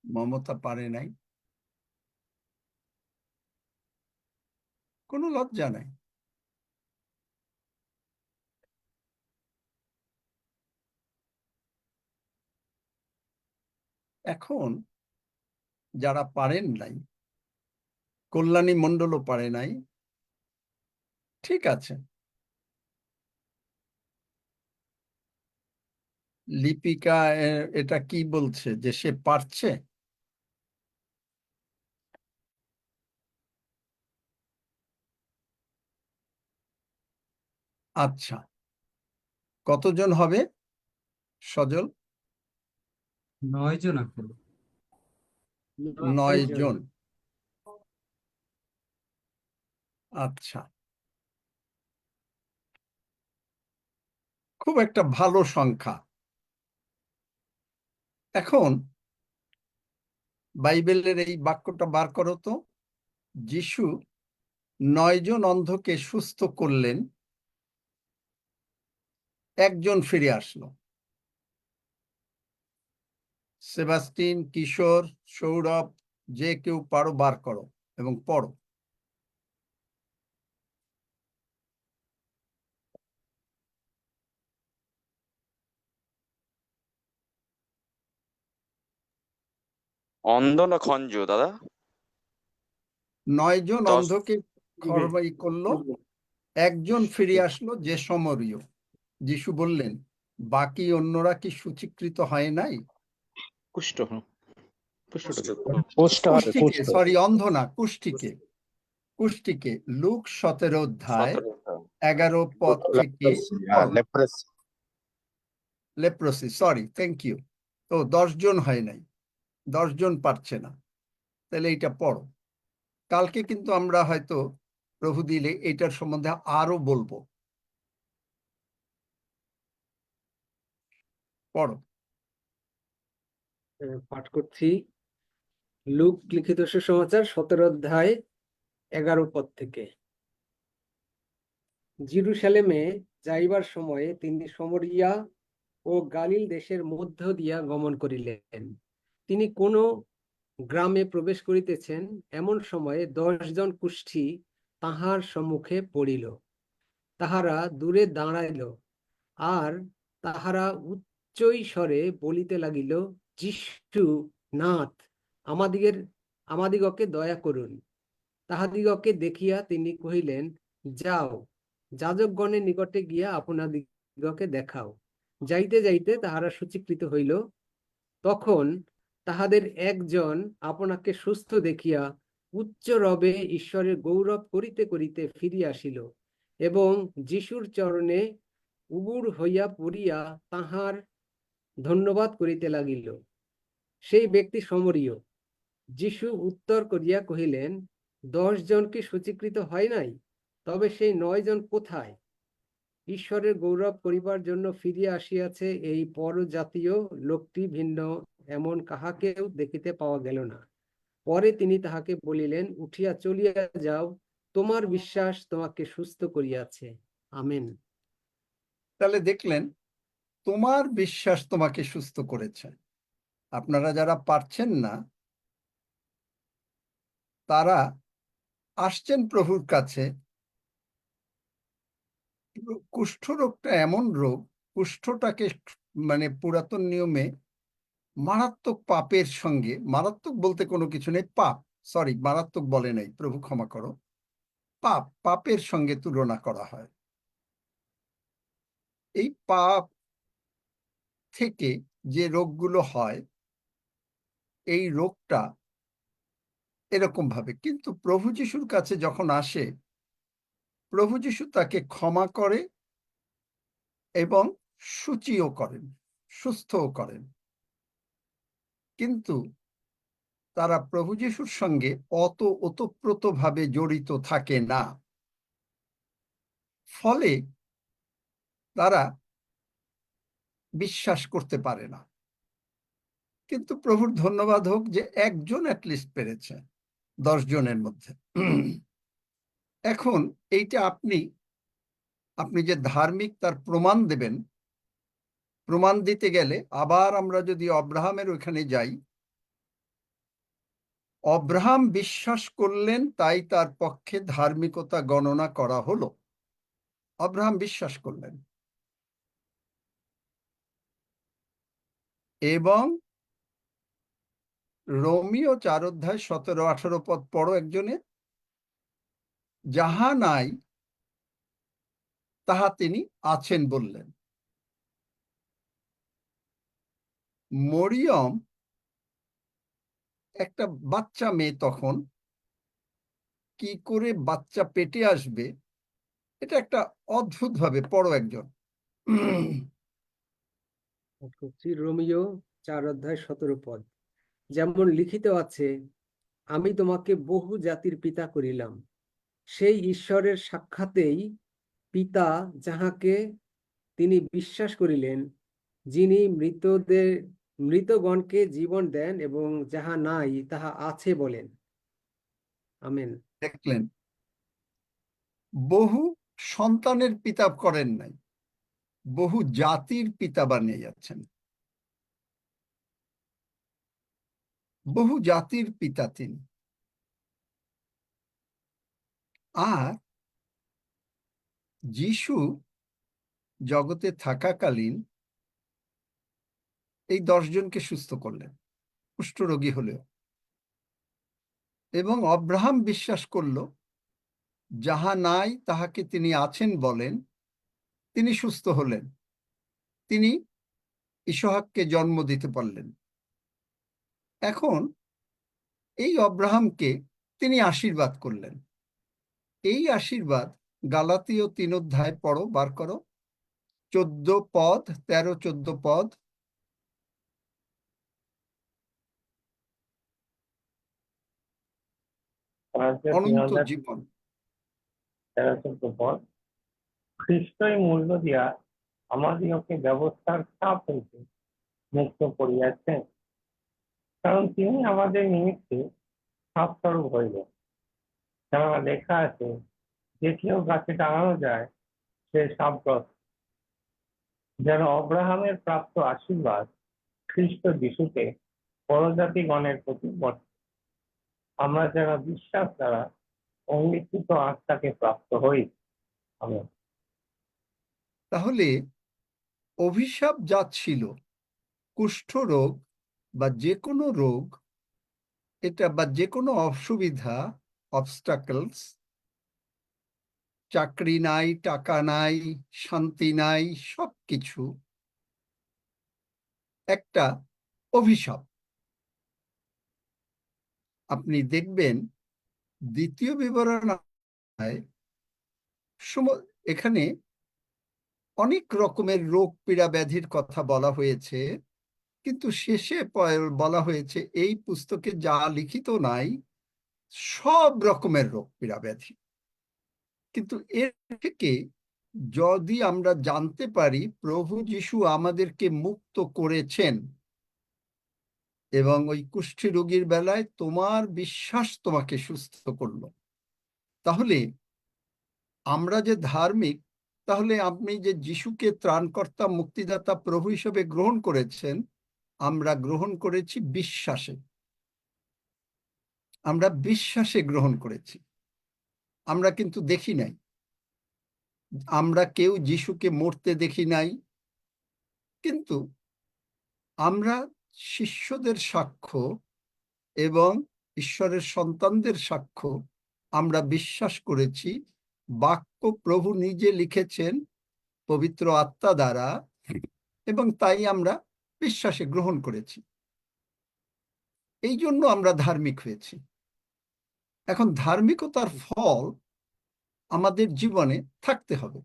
মমতা পারে নাই। কোনো লজ্জা নাই। এখন যারা পারেন নাই, কল্যাণী মণ্ডলও পারে নাই, ঠিক আছে। লিপিকা এটা কি বলছে যে সে পারছে? আচ্ছা, কতজন হবে সজল? 9 জন আঙ্কেল। 9 জন। আচ্ছা, খুব একটা ভালো সংখ্যা। এখন বাইবেলের এই বাক্যটা বার করো তো। যিশু 9 জন অন্ধকে সুস্থ করলেন, একজন ফিরে আসলো। সেবাস্টিন, কিশোর, সৌরভ, যে কেউ পারো বার করো এবং পড়ো। অন্ধ না খঞ্জ দাদা? 9 জন 10 অন্ধকে খরবাই করলো, একজন ফিরে আসলো যে সমরীয়। যিশু বললেন, বাকি অন্যরা কি সূচীকৃত হয় নাই? কুষ্ঠ কুষ্ঠটা তো কুষ্ঠিকে, সরি, অন্ধ না, কুষ্ঠিকে। কুষ্ঠিকে লুক 17 অধ্যায় 11 পদ থেকে লেপ্রোসি, সরি, থ্যাংক ইউ। তো 10 জন হয় নাই, 10 জন পারছে না, তাহলে এইটা পড়ো। কালকে কিন্তু আমরা হয়তো প্রভু দিলে এটার সম্বন্ধে আরো বলবো। পড়ো। পাঠ করছি। লুক লিখিত সুসমাচার 17 অধ্যায় 11 পদ থেকে। জেরুসালেমে যাইবার সময়ে তিনি সমরিয়া ও গালিল দেশের মধ্য দিয়া গমন করিলেন। তিনি কোন গ্রামে প্রবেশ করিতেছেন, এমন সময়ে 10 জন কুষ্ঠী তাহার সম্মুখে পড়িল। তাহারা দূরে দাঁড়াইল, আর তাহারা উচ্চই স্বরে বলিতে লাগিল, যিশু, নাথ, আমাদিগকে দয়া করুন। তাহাদিগকে দেখিয়া তিনি কহিলেন, যাও, যাজকগণের নিকটে গিয়া আপনাদিগকে দেখাও। যাইতে যাইতে তাহারা সূচীকৃত হইল। তখন তাহাদের একজন আপনাকে সুস্থ দেখিয়া উচ্চ রবে ঈশ্বরের গৌরব করিতে করিতে ফিরিয়া আসিল এবং যিশুর চরণে উবুড় হইয়া পড়িয়া তাহার ধন্যবাদ করিতে লাগিল। সেই ব্যক্তি সমরীয়। যিশু উত্তর করিয়া কহিলেন, 10 জন কি সূচীকৃত হয় নাই? তবে সেই 9 জন কোথায়? ঈশ্বরের গৌরব করিবার জন্য ফিরিয়া আসিয়াছে এই পরজাতীয় লোকটি ভিন্ন এমন কাহাকেও দেখিতে পাওয়া গেল না। পরে তিনি তাহাকে বলিলেন, উঠিয়া চলিয়া যাও, তোমার বিশ্বাস তোমাকে সুস্থ করিয়াছে। আমেন। তাহলে দেখলেন, তোমার বিশ্বাস তোমাকে সুস্থ করেছে। আপনারা যারা পারছেন না, তারা আসছেন প্রভুর কাছে। কুষ্ঠরোগটা এমন রোগ, কুষ্ঠটাকে মানে পুরাতন নিয়মে মারাত্মক পাপের সঙ্গে, মারাত্মক বলতে কোনো কিছু নেই, পাপ, সরি, মারাত্মক বলে নাই, প্রভু ক্ষমা করো, পাপের সঙ্গে তুলনা করা হয়। এই পাপ থেকে যে রোগগুলো হয়, এই রোগটা এরকম ভাবে, কিন্তু প্রভু যিশুর কাছে যখন আসে, প্রভু যিশু তাকে ক্ষমা করে এবং সূচিও করেন, সুস্থও করেন। কিন্তু তারা প্রভু যিশুর সঙ্গে ওতপ্রোতভাবে জড়িত থাকে না, ফলে তারা বিশ্বাস করতে পারে না। কিন্তু প্রভুর ধন্যবাদ হোক যে একজন অ্যাটলিস্ট পেরেছে 10 জনের মধ্যে। এখন এইটা আপনি যে ধার্মিক তার প্রমাণ দেবেন, প্রমাণ দিতে গেলে আবার আমরা যদি অব্রাহামের ওইখানে যাই, অব্রাহাম বিশ্বাস করলেন, তাই তার পক্ষে ধার্মিকতা গণনা করা হলো। অব্রাহাম বিশ্বাস করলেন এবং রোমীয় 4 অধ্যায় 17-18 পদ পড়ো একজনে। যাহা নাই তাহা তিনি আছেন বললেন। মরিয়ম একটা বাচ্চা মেয়ে, তখন কি করে বাচ্চা পেটে আসবে, এটা একটা অদ্ভুত ভাবে, পড়ো একজন। রোমিও 4:17 যেমন লিখিত আছে, আমি তোমাকে বহু জাতির পিতা করিলাম। সেই ঈশ্বরের সাক্ষাতেই পিতা যাহাকে তিনি বিশ্বাস করিলেন, যিনি মৃতগণকে জীবন দেন এবং যাহা নাই তাহা আছে বলেন। আমেন। দেখলেন, বহু সন্তানের পিতা করেন নাই, বহু জাতির পিতা বানিয়ে যাচ্ছেন। বহু জাতির পিতা তিনি। আর যিশু জগতে থাকাকালীন এই 10 জনকে সুস্থ করলেন, কুষ্ঠরোগী হলেও, এবং অব্রাহাম বিশ্বাস করল, যাহা নাই তাহাকে তিনি আছেন বলেন, তিনি সুস্থ হলেন, তিনি ইসহাককে জন্ম দিতে পারলেন। এখন এই অব্রাহামকে তিনি আশীর্বাদ করলেন। এই আশীর্বাদ গালাতীয় 3 অধ্যায় পড়ো, বার করো, 14 পদ, 13-14 পদ। অনন্ত জীবন। 13-14 পদ। খ্রিস্টই মূল্য দিয়া আমাদিগকে ব্যবস্থার চাপ হইতে মুক্ত করিয়াছেন, কারণ তিনি আমাদের নিমিত্তে সাপস্বরূপ হইলেন। কেননা লেখা আছে, যে কেউ গাছে টাঙানো যায় সে সাপগ্রস্ত। যেন অব্রাহামের প্রাপ্ত আশীর্বাদ খ্রিস্ট যিশুতে পরজাতিগণের প্রতি বর্তে, আমরা যেন বিশ্বাস দ্বারা অঙ্গীকৃত আত্মাকে প্রাপ্ত হই। আমেন। তাহলে অভিশাপ যা ছিল, কুষ্ঠরোগ বা যে কোনো রোগ, এটা বা যে কোনো অসুবিধা, অবস্টাকলস, চাকরি নাই, টাকা নাই, শান্তি নাই, সবকিছু একটা অভিশাপ। আপনি দেখবেন 2 বিবরণ এখানে অনেক রকমের রোগ পীড়া ব্যাধির কথা বলা হয়েছে, কিন্তু শেষে বলা হয়েছে এই পুস্তকে যা লিখিত নাই সব রকমের রোগ পীড়া ব্যাধি। কিন্তু এর থেকে যদি আমরা জানতে পারি প্রভু যিশু আমাদেরকে মুক্ত করেছেন, এবং ওই কুষ্ঠী রোগীর বেলায় তোমার বিশ্বাস তোমাকে সুস্থ করলো, তাহলে আমরা যে ধার্মিক, তাহলে আপনি যে যিশুকে ত্রাণকর্তা, মুক্তিদাতা, প্রভু হিসেবে গ্রহণ করেছেন, আমরা গ্রহণ করেছি বিশ্বাসে। আমরা বিশ্বাসে গ্রহণ করেছি, আমরা কিন্তু দেখি নাই। আমরা কেউ যিশুকে মরতে দেখি নাই, কিন্তু আমরা শিষ্যদের সাক্ষ্য এবং ঈশ্বরের সন্তানদের সাক্ষ্য আমরা বিশ্বাস করেছি। বাক্য প্রভু নিজে লিখেছেন পবিত্র আত্মা দ্বারা, এবং তাই আমরা বিশ্বাসে গ্রহণ করেছি। এই জন্য আমরা ধার্মিক হয়েছি। এখন ধার্মিকতার ফল আমাদের জীবনে থাকতে হবে।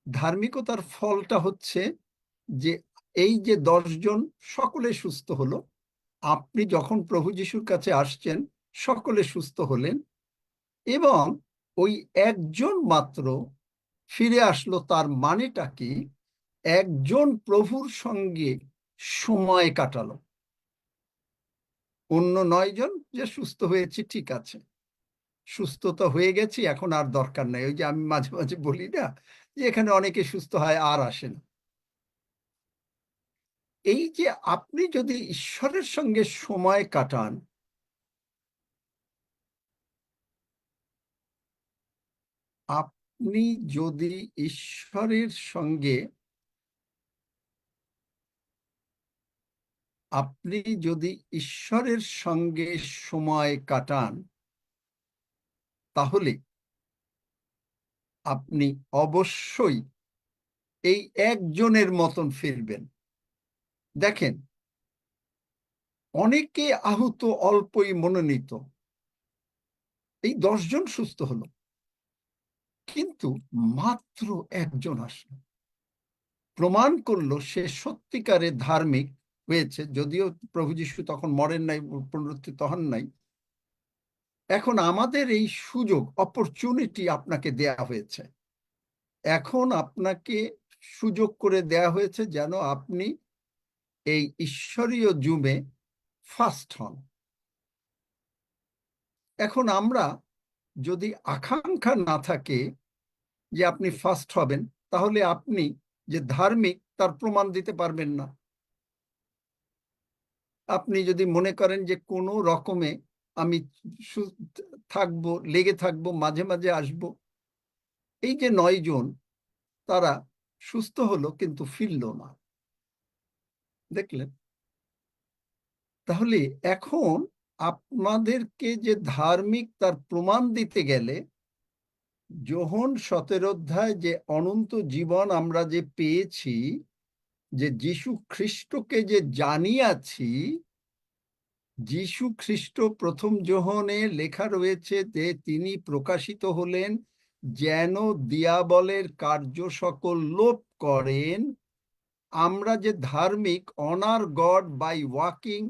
ধার্মিকতার ফলটা হচ্ছে যে এই যে 10 জন সকলে সুস্থ হলো, আপনি যখন প্রভু যিশুর কাছে আসছেন সকলে সুস্থ হলেন, এবং ওই একজন মাত্র ফিরে আসলো। তার মানেটা কি? একজন প্রভুর সঙ্গে সময় কাটালো। অন্য 9 জন যে সুস্থ হয়েছে, ঠিক আছে, সুস্থতা হয়ে গেছি, এখন আর দরকার নাই। ওই যে আমি মাঝে মাঝে বলি না, যে এখানে অনেকে সুস্থ হয় আর আসে না। এই যে আপনি যদি ঈশ্বরের সঙ্গে সময় কাটান, আপনি যদি ঈশ্বরের সঙ্গে সময় কাটান, তাহলে আপনি অবশ্যই এই একজনের মতন ফিরবেন। দেখেন, অনেকে আহত, অল্পই মনোনীত। এই 10 জন সুস্থ হলো, কিন্তু মাত্র একজন আসলো। প্রমাণ করলো সে সত্যিকারে ধার্মিক হয়েছে, যদিও প্রভু যীশু তখন মরেন নাই, পুনরুত্থিত হন নাই। এখন আমাদের এই সুযোগ, অপরচুনিটি আপনাকে দেয়া হয়েছে। এখন আপনাকে সুযোগ করে দেয়া হয়েছে যেন আপনি এই ঈশ্বরীয় জুমে ফার্স্ট হন। এখন আমরা যদি আকাঙ্ক্ষা না থাকে যে আপনি ফার্স্ট হবেন, তাহলে আপনি যে ধার্মিক তার প্রমাণ দিতে পারবেন না। আপনি যদি মনে করেন যে কোনো রকমে আমি থাকবো, লেগে থাকবো, মাঝে মাঝে আসবো। এই যে 9 জন তারা সুস্থ হলো কিন্তু ফিরল না, দেখলেন? তাহলে এখন আপনাদেরকে যে ধার্মিক তার প্রমাণ দিতে গেলে যোহন 17 অধ্যায় যে অনন্ত জীবন আমরা যে পেয়েছি, যে যীশু খ্রিস্টকে যে জানিয়াছি, যীশু খ্রিস্ট প্রথম যোহনে লেখা রয়েছে যে তিনি প্রকাশিত হলেন যেন দিয়াবলের কার্য সকল লোপ করেন। আমরা যে ধার্মিক, honour God by walking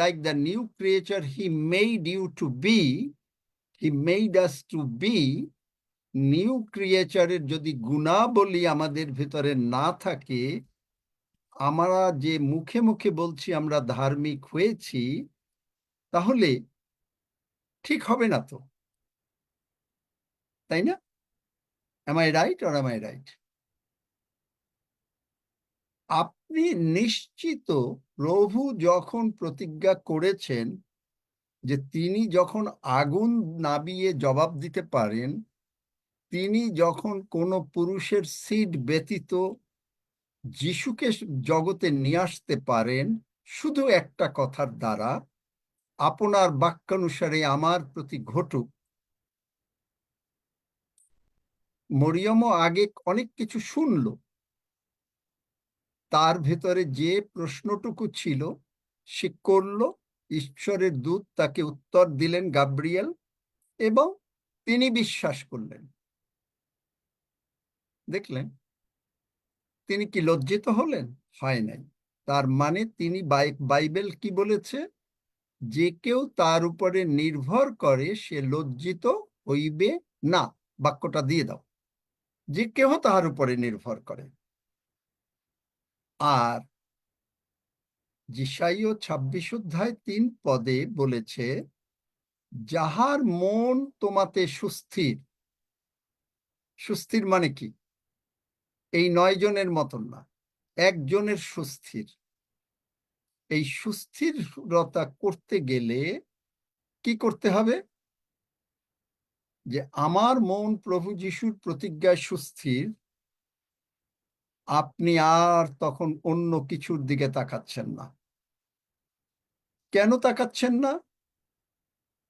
like the new creature he made you to be, he made us to be new ক্রিয়েচারের যদি গুণাবলী আমাদের ভিতরে না থাকে, আমরা যে মুখে মুখে বলছি আমরা ধার্মিক হয়েছি, তাহলে ঠিক হবে না তো, তাই না? am I right or am I right? আপনি নিশ্চিত প্রভু যখন প্রতিজ্ঞা করেছেন যে তিনি যখন আগুন নাবিয়ে জবাব দিতে পারেন, তিনি যখন কোনো পুরুষের সিড ব্যতীত যিশুকে জগতে নিয়ে আসতে পারেন শুধু একটা কথার দ্বারা, আপনার বাক্যানুসারে আমার প্রতি ঘটুক। মরিয়মও আগে অনেক কিছু শুনল, তার ভেতরে যে প্রশ্নটুকু ছিল সে করল, ঈশ্বরের দূত তাকে উত্তর দিলেন গাব্রিয়েল, এবং তিনি বিশ্বাস করলেন। দেখলেন? তিনি কি লজ্জিত হলেন? হয় নাই। তার মানে তিনি বাইবেল কি বলেছে? যে কেউ তার উপরে নির্ভর করে সে লজ্জিত হইবে না। বাক্যটা দিয়ে দাও, যে কেউ তাহার উপরে নির্ভর করে। আর যিশাইয় 26 অধ্যায় 3 পদে বলেছে, যাহার মন তোমাতে সুস্থির। সুস্থির মানে কি? এই 9 জনের মতন না, একজনের সুস্থির। এই সুস্থিরতা করতে গেলে কি করতে হবে? যে আমার মন প্রভু যিশুর প্রতিজ্ঞায় সুস্থির, আপনি আর তখন অন্য কিছুর দিকে তাকাচ্ছেন না। কেন তাকাচ্ছেন না?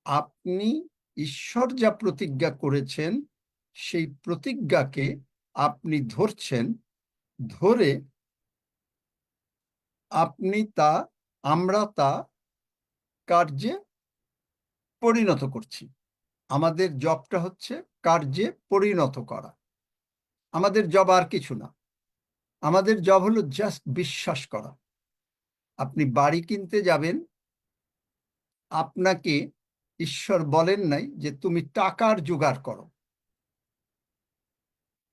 আপনি ঈশ্বর যা প্রতিজ্ঞা করেছেন সেই প্রতিজ্ঞাকে আপনি ধরছেন, ধরে আমরা তা কার্যে পরিণত করছি। আমাদের জবটা হচ্ছে কার্যে পরিণত করা। আমাদের জব আর কিছু না, আমাদের জব হলো জাস্ট বিশ্বাস করা। আপনি বাড়ি কিনতে যাবেন, আপনাকে ঈশ্বর বলেন নাই যে তুমি টাকার জোগাড় করো,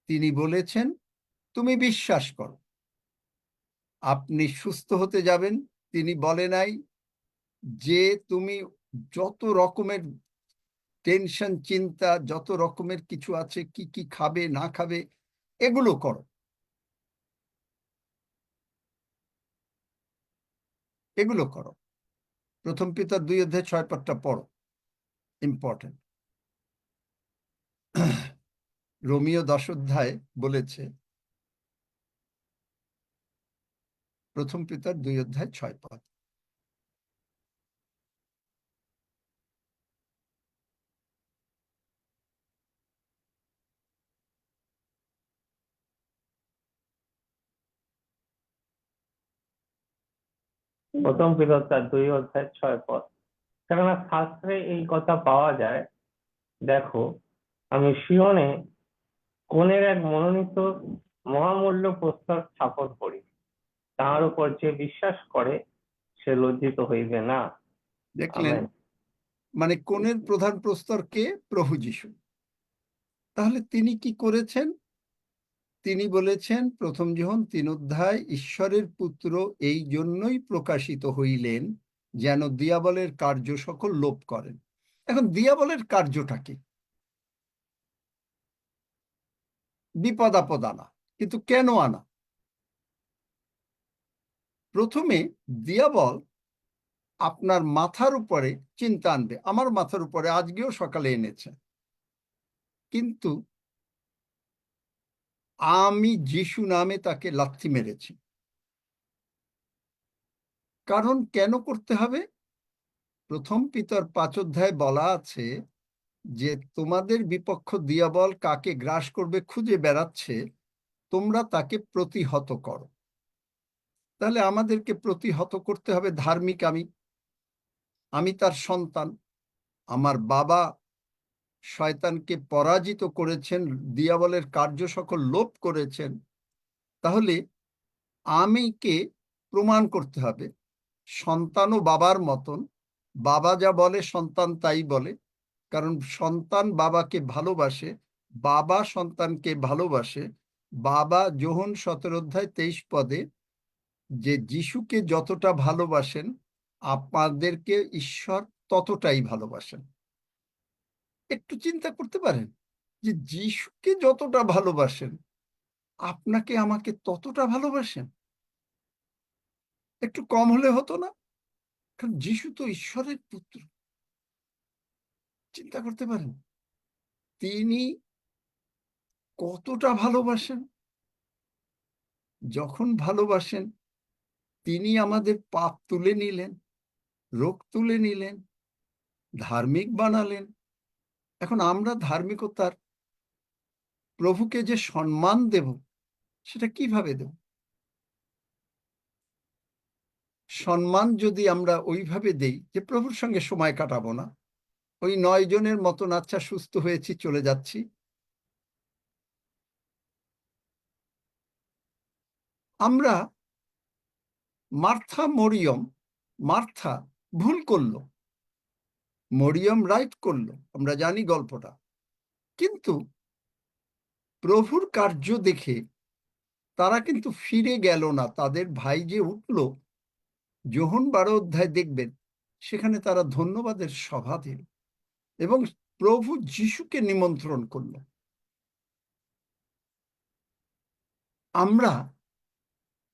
তিনি বলেছেন তুমি বিশ্বাস করো। আপনি সুস্থ হতে যাবেন, তিনি বলে নাই যে তুমি যত রকমের টেনশন, চিন্তা, যত রকমের কিছু আছে, কি কি খাবে না খাবে, এগুলো করো, এগুলো করো। প্রথম পিতর 2 অধ্যায় 6 পদটা পড়ো, ইম্পর্টেন্ট। রোমিও 10 অধ্যায় বলেছে, প্রথম পিতর 2 অধ্যায় 6 পদ। প্রথম পিতর তার 2 অধ্যায় 6 পদ। কেননা শাস্ত্রে এই কথা পাওয়া যায়, দেখো আমি সিয়নে কোণের এক মনোনীত মহামূল্য প্রস্তর স্থাপন করি, তাহার উপর যে বিশ্বাস করে সে লজ্জিত হইবে না। দেখলেন, আমেন। মানে কোণের প্রধান প্রস্তর কে? প্রভু যীশু। তাহলে তিনি কি করেছেন? তিনি বলেছেন প্রথম যোহন 3 অধ্যায়, ঈশ্বরের পুত্র এই জন্যই প্রকাশিত হইলেন যেন দিয়াবলের কার্য সকল লোপ করেন। এখন দিয়াবলের কার্যটা কি? বিপদ আপদ আনা। কিন্তু কেন আনা? প্রথমে দিয়াবল আপনার মাথার উপরে চিন্তা আনবে। আমার মাথার উপরে আজকেও সকালে এনেছে, কিন্তু আমি যিশু নামে তাকে লাথি মেরেছি। কারণ কেন করতে হবে? প্রথম পিতর 5 অধ্যায় বলা আছে যে তোমাদের বিপক্ষ দিয়াবল কাকে গ্রাস করবে খুঁজে বেড়াচ্ছে, তোমরা তাকে প্রতিহত করো। তাহলে আমাদেরকে প্রতিহত করতে হবে ধার্মিক আমি তার সন্তান। আমার বাবা শয়তানকে পরাজিত করেছেন, দিয়াবলের কার্য সকল লোপ করেছেন। তাহলে আমিকে প্রমাণ করতে হবে সন্তানও বাবার মতন, বাবা যা বলে সন্তান তাই বলে। কারণ সন্তান বাবাকে ভালোবাসে, বাবা সন্তানকে ভালোবাসে। বাবা যোহন 17 অধ্যায় 23 পদে যে যিশুকে যতটা ভালোবাসেন আপনাদেরকে ঈশ্বর ততটাই ভালোবাসেন। একটু চিন্তা করতে পারেন যে যিশুকে যতটা ভালোবাসেন আপনাকে আমাকে ততটা ভালোবাসেন। একটু কম হলে হতো না? কারণ যিশু তো ঈশ্বরের পুত্র। চিন্তা করতে পারেন তিনি কতটা ভালোবাসেন। যখন ভালোবাসেন তিনি আমাদের পাপ তুলে নিলেন, রোগ তুলে নিলেন, ধার্মিক বানালেন। এখন আমরা ধার্মিকতার প্রভুকে যে সম্মান দেব সেটা কিভাবে দেব? সম্মান যদি আমরা ওইভাবে দেই যে প্রভুর সঙ্গে সময় কাটাবো না, ওই 9 জনের মতন আচ্ছা সুস্থ হয়েছি চলে যাচ্ছি, আমরা মার্থা ভুল করলো, মরিয়ম রাইট করলো, আমরা জানি গল্পটা। কিন্তু প্রভুর কার্য দেখে তারা কিন্তু ফিরে গেল না। তাদের ভাই যে উঠল, যোহন 12 অধ্যায় দেখবেন, সেখানে তারা ধন্যবাদের সভা দিল এবং প্রভু যিশুকে নিমন্ত্রণ করল। আমরা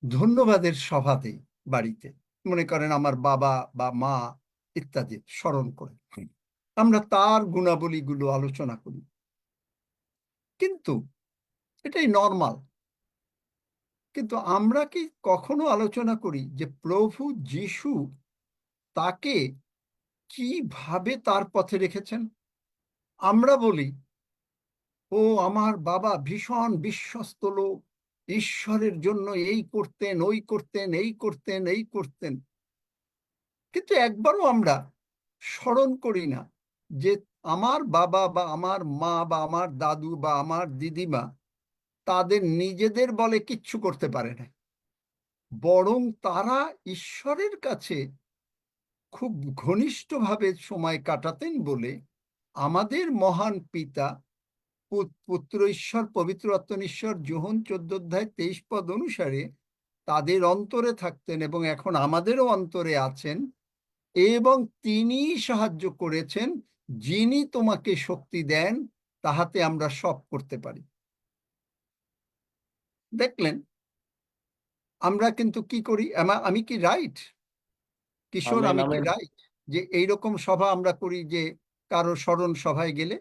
ধন্যবাদের সভা দিই বাড়িতে, মনে করেন আমার বাবা বা মা ইত্যাদি স্মরণ করে আমরা তার গুণাবলীগুলো আলোচনা করি, কিন্তু এটাই নর্মাল। কিন্তু আমরা কি কখনো আলোচনা করি যে প্রভু যিশু তাকে কিভাবে তার পথে রেখেছেন? আমরা বলি ও আমার বাবা ভীষণ বিশ্বস্ত লোক, ঈশ্বরের জন্য এই করতেন, ওই করতেন, এই করতেন, এই করতেন। কিন্তু একবারও আমরা স্মরণ করি না যে আমার বাবা বা আমার মা বা আমার দাদু বা আমার দিদিমা তাদের নিজেদের বলে কিচ্ছু করতে পারে না, বরং তারা ঈশ্বরের কাছে খুব ঘনিষ্ঠভাবে সময় কাটাতেন বলে আমাদের মহান পিতা পুত্র ঈশ্বর পবিত্র আত্মনিশ্বর যোহন 14 অধ্যায় 23 পদ অনুসারে তাদের অন্তরে থাকতেন এবং এখন আমাদেরও অন্তরে আছেন, এবং তিনি সাহায্য করেছেন, যিনি তোমাকে শক্তি দেন তাহাতে আমরা সব করতে পারি। দেখলেন আমরা কিন্তু কি করি? আমি কি রাইট কিশোর? আমেন, আমি কি আমেন। রাইট যে এইরকম সভা আমরা করি যে কারো স্মরণ সভায় গেলে?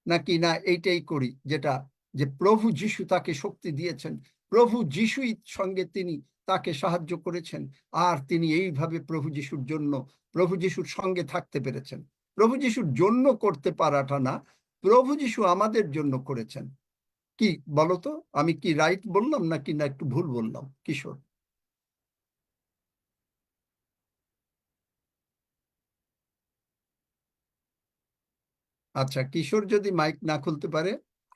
নাকি না এইটাই করি যেটা যে প্রভু যিশু তাকে শক্তি দিয়েছেন, প্রভু যিশুই সঙ্গে তিনি তাকে সাহায্য করেছেন, আর তিনি এইভাবে প্রভু যিশুর জন্য প্রভু যিশুর সঙ্গে থাকতে পেরেছেন। প্রভু যিশুর জন্য করতে পারাটা না, প্রভু যিশু আমাদের জন্য করেছেন। কি বলতো, আমি কি রাইট বললাম নাকি না একটু ভুল বললাম কিশোর? আচ্ছা, কিশোর যদি মাইক না খুলতে পারে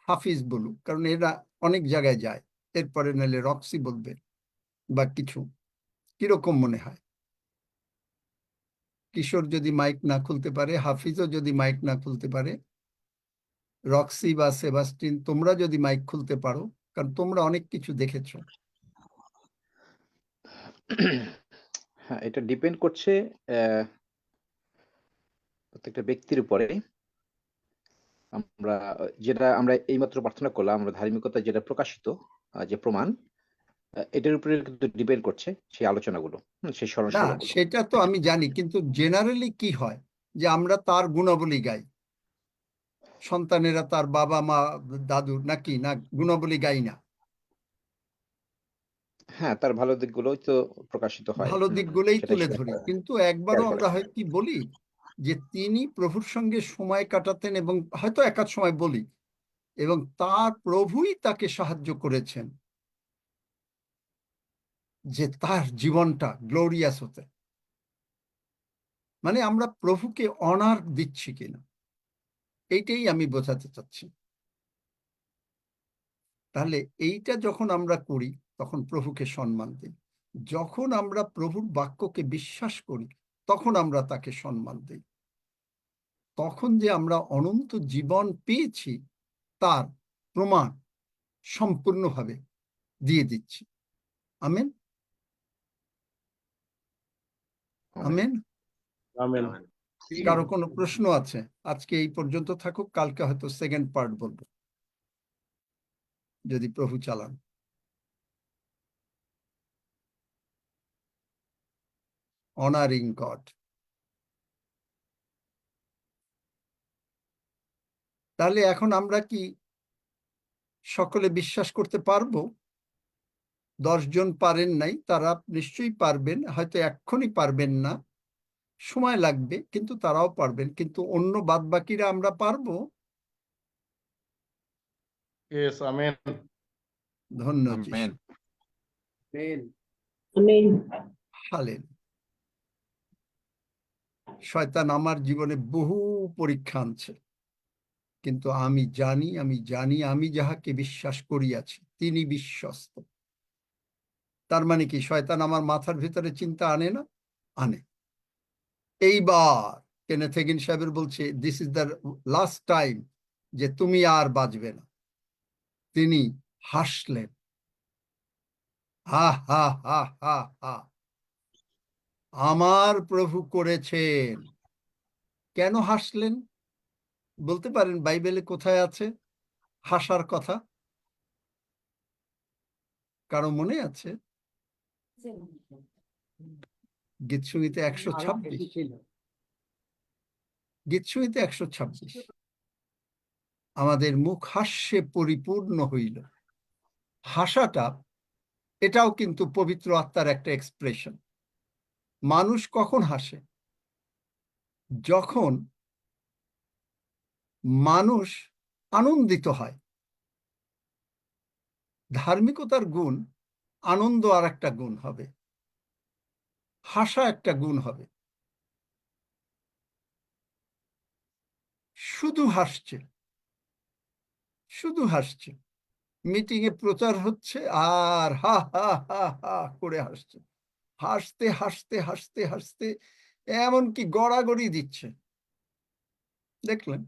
হাফিজ বলুক, কারণ এরা অনেক জায়গায় যায়, এরপরে নাহলে রক্সি বলবে বা কিছু। কিরকম মনে হয়? কিশোর যদি মাইক না খুলতে পারে, হাফিজও যদি মাইক না খুলতে পারে, রক্সি বা সেবাস্টিন তোমরা যদি মাইক খুলতে পারো, কারণ তোমরা অনেক কিছু দেখেছো। হ্যাঁ, এটা ডিপেন্ড করছে প্রত্যেকটা ব্যক্তির উপরে। আমরা এইমাত্র প্রার্থনা করলাম, আমরা ধার্মিকতা যেটা প্রকাশিত, যে প্রমাণ, এটার উপরে কিন্তু ডিপেন্ড করছে সেই আলোচনাগুলো, সেই না, স্মরণসভাগুলো। সেটা তো আমি জানি, কিন্তু জেনারেলি কি হয় যে আমরা তার গুণাবলী গাই, সন্তানেরা তার বাবা মা দাদু নাকি না গুণাবলী গাই না? হ্যাঁ, তার ভালো দিকগুলোই তো প্রকাশিত হয়। ভালো দিকগুলোই সেটাই তুলে শেয়ার ধরি, করা কিন্তু একবারও শেয়ার করে। আমরা হয় কি বলি যে তিনি প্রভুর সঙ্গে সময় কাটাতেন, এবং হয়তো একাধ সময় বলি, এবং তার প্রভুই তাকে সাহায্য করেছেন যে তার জীবনটা গ্লোরিয়াস হতে। মানে আমরা প্রভুকে অনার দিচ্ছি কিনা, এইটাই আমি বোঝাতে চাচ্ছি। তাহলে এইটা যখন আমরা করি তখন প্রভুকে সম্মান দিই। যখন আমরা প্রভুর বাক্যকে বিশ্বাস করি তখন আমরা তাকে সম্মান দিই। তখন যে আমরা অনন্ত জীবন পেয়েছি তার প্রমাণ সম্পূর্ণভাবে দিয়ে দিচ্ছি। Amen, amen. আমেন। কারো কোনো প্রশ্ন আছে? আজকে এই পর্যন্ত থাকুক, কালকে হয়তো সেকেন্ড পার্ট বলবো, যদি প্রভু চালান। Honouring god. তাহলে এখন আমরা কি সকলে বিশ্বাস করতে পারবো? 10 জন পারেন নাই, তারা নিশ্চয়ই পারবেন, হয়তো এক্ষুনি পারবেন না, সময় লাগবে, কিন্তু তারাও পারবেন। কিন্তু অন্য বাদবাকিরা আমরা পারবো। Yes, amen. ধন্য আমেন। যিশু। আমেন। হালেন। শয়তান আমার জীবনে বহু পরীক্ষা আনছে, কিন্তু আমি জানি, আমি যাহাকে বিশ্বাস করিয়াছি তিনি বিশ্বস্ত। তার মানে কি শয়তান আমার মাথার ভিতরে চিন্তা আনে না? আনে। এইবার কেনেথ হেগিন সাহেবের বলছে this is the last time, যে তুমি আর বাঁচবে না। তিনি হাসলেন, হা হা হা হা হা, আমার প্রভু করেছেন। কেন হাসলেন বলতে পারেন? বাইবেলে কোথায় আছে হাসার কথা? কারো মনে আছে? গীতসংহিতা 126, গীতসংহিতা 126, আমাদের মুখ হাস্যে পরিপূর্ণ হইল। হাসাটা এটাও কিন্তু পবিত্র আত্মার একটা এক্সপ্রেশন। মানুষ কখন হাসে? যখন মানুষ আনন্দিত হয়। ধার্মিকতার গুণ আনন্দ আর একটা গুণ হবে, হাসা একটা গুণ হবে। শুধু হাসছে, শুধু হাসছে, মিটিং এ প্রচার হচ্ছে আর হা হা হা হা করে হাসছে, হাসতে হাসতে হাসতে হাসতে এমনকি গড়াগড়ি দিচ্ছে। দেখলেন?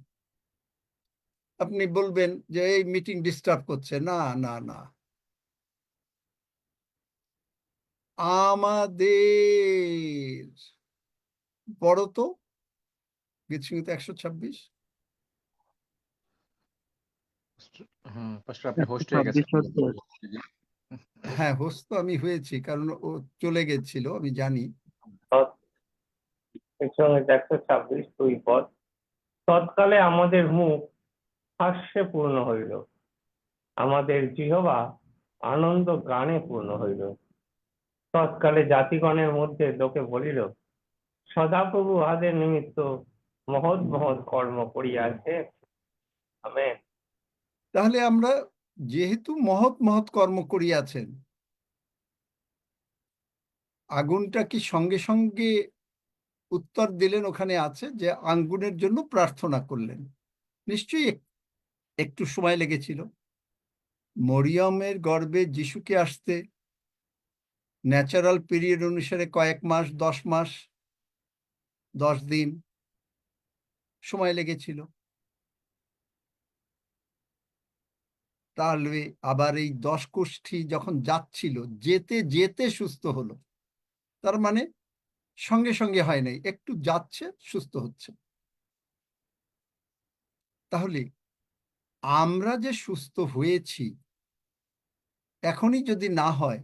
আপনি বলবেন যে এই মিটিং ডিস্টার্ব করছে, না না না, আমাদের বড় তো গীতসংহিতা 126। হুম, পাস্টার আপনি হোস্ট হয়ে গেছেন। 26 হ্যাঁ, হোস্ট তো আমি হয়েছি, কারণ ও চলে গেছিল, আমি জানি। একসঙ্গে 126 2 পদ। তৎকালে আমাদের মুখ হাস্যে পূর্ণ হইল, আমাদের জিহ্বা আনন্দ গানে পূর্ণ হইল। তৎকালে জাতিগণের মধ্যে লোকে বলিল, সদাপ্রভু উহাদের নিমিত্ত মহৎ মহৎ কর্ম করিয়াছে। আমেন। তাহলে আমরা যেহেতু মহৎ মহৎ কর্ম করিয়াছেন, আগুনটা কি সঙ্গে সঙ্গে উত্তর দিলেন? ওখানে আছে যে আঙ্গুরের জন্য প্রার্থনা করলেন, নিশ্চয়ই একটু সময় লেগেছিল। মরিয়মের গর্ভে যিশুকে আসতে ন্যাচারাল পিরিয়ড অনুসারে কয়েক মাস, 10 মাস 10 দিন সময় লেগেছিল। তাহলে আবার এই 10 কোষ্ঠী যখন যাচ্ছিল, যেতে যেতে সুস্থ হলো। তার মানে সঙ্গে সঙ্গে হয় নাই, একটু যাচ্ছে সুস্থ হচ্ছে। তাহলে আমরা যে সুস্থ হয়েছি, এখনই যদি না হয়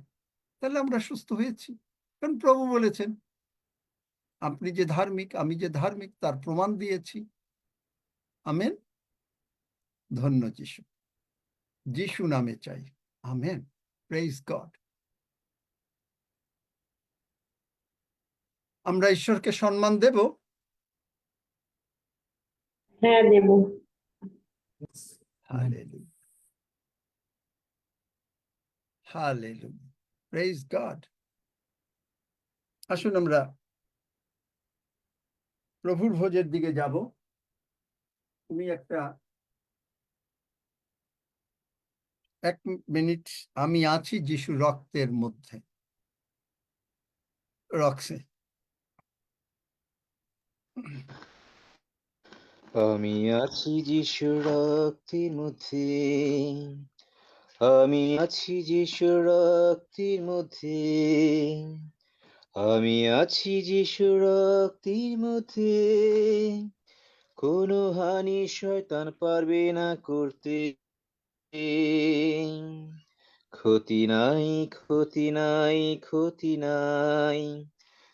তাহলে আমরা সুস্থ হয়েছি। কারণ প্রভু বলেছেন, আপনি যে ধার্মিক, আমি যে ধার্মিক, তার প্রমাণ দিয়েছি। আমেন। ধন্য যিশু, যিশু নামে চাই। আমেন। Praise God. আমরা ঈশ্বরকে সম্মান দেব। হ্যাঁ দেব। Hallelujah, hallelujah, praise God. আসুন আমরা প্রভুর ভোজের দিকে যাব। তুমি একটা 1 মিনিট, আমি আছি যিশু রক্তের মধ্যে। রক্সে। আমি আছি যিশুর রক্তের মধ্যে, আমি আছি যিশুর রক্তের মধ্যে, আমি আছি যিশুর রক্তের মধ্যে, কোনো হানি শয়তান পারবে না করতে। ক্ষতি নাই, ক্ষতি নাই, ক্ষতি নাই,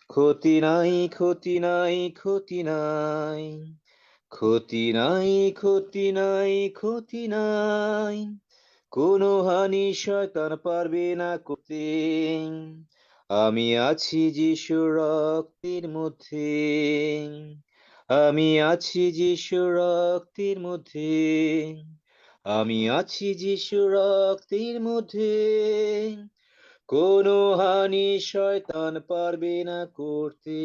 ক্ষতি নাই, ক্ষতি নাই, ক্ষতি নাই, ক্ষতি নাই, ক্ষতি নাই, ক্ষতি নাই, কোনো হানি শয়তান পারবে না করতে। আমি আছি যিশুর রক্তের মধ্যে, আমি আছি যিশুর রক্তের মধ্যে, আমি আছি যিশুর রক্তের মধ্যে, কোনো হানি শয়তান পারবে না করতে।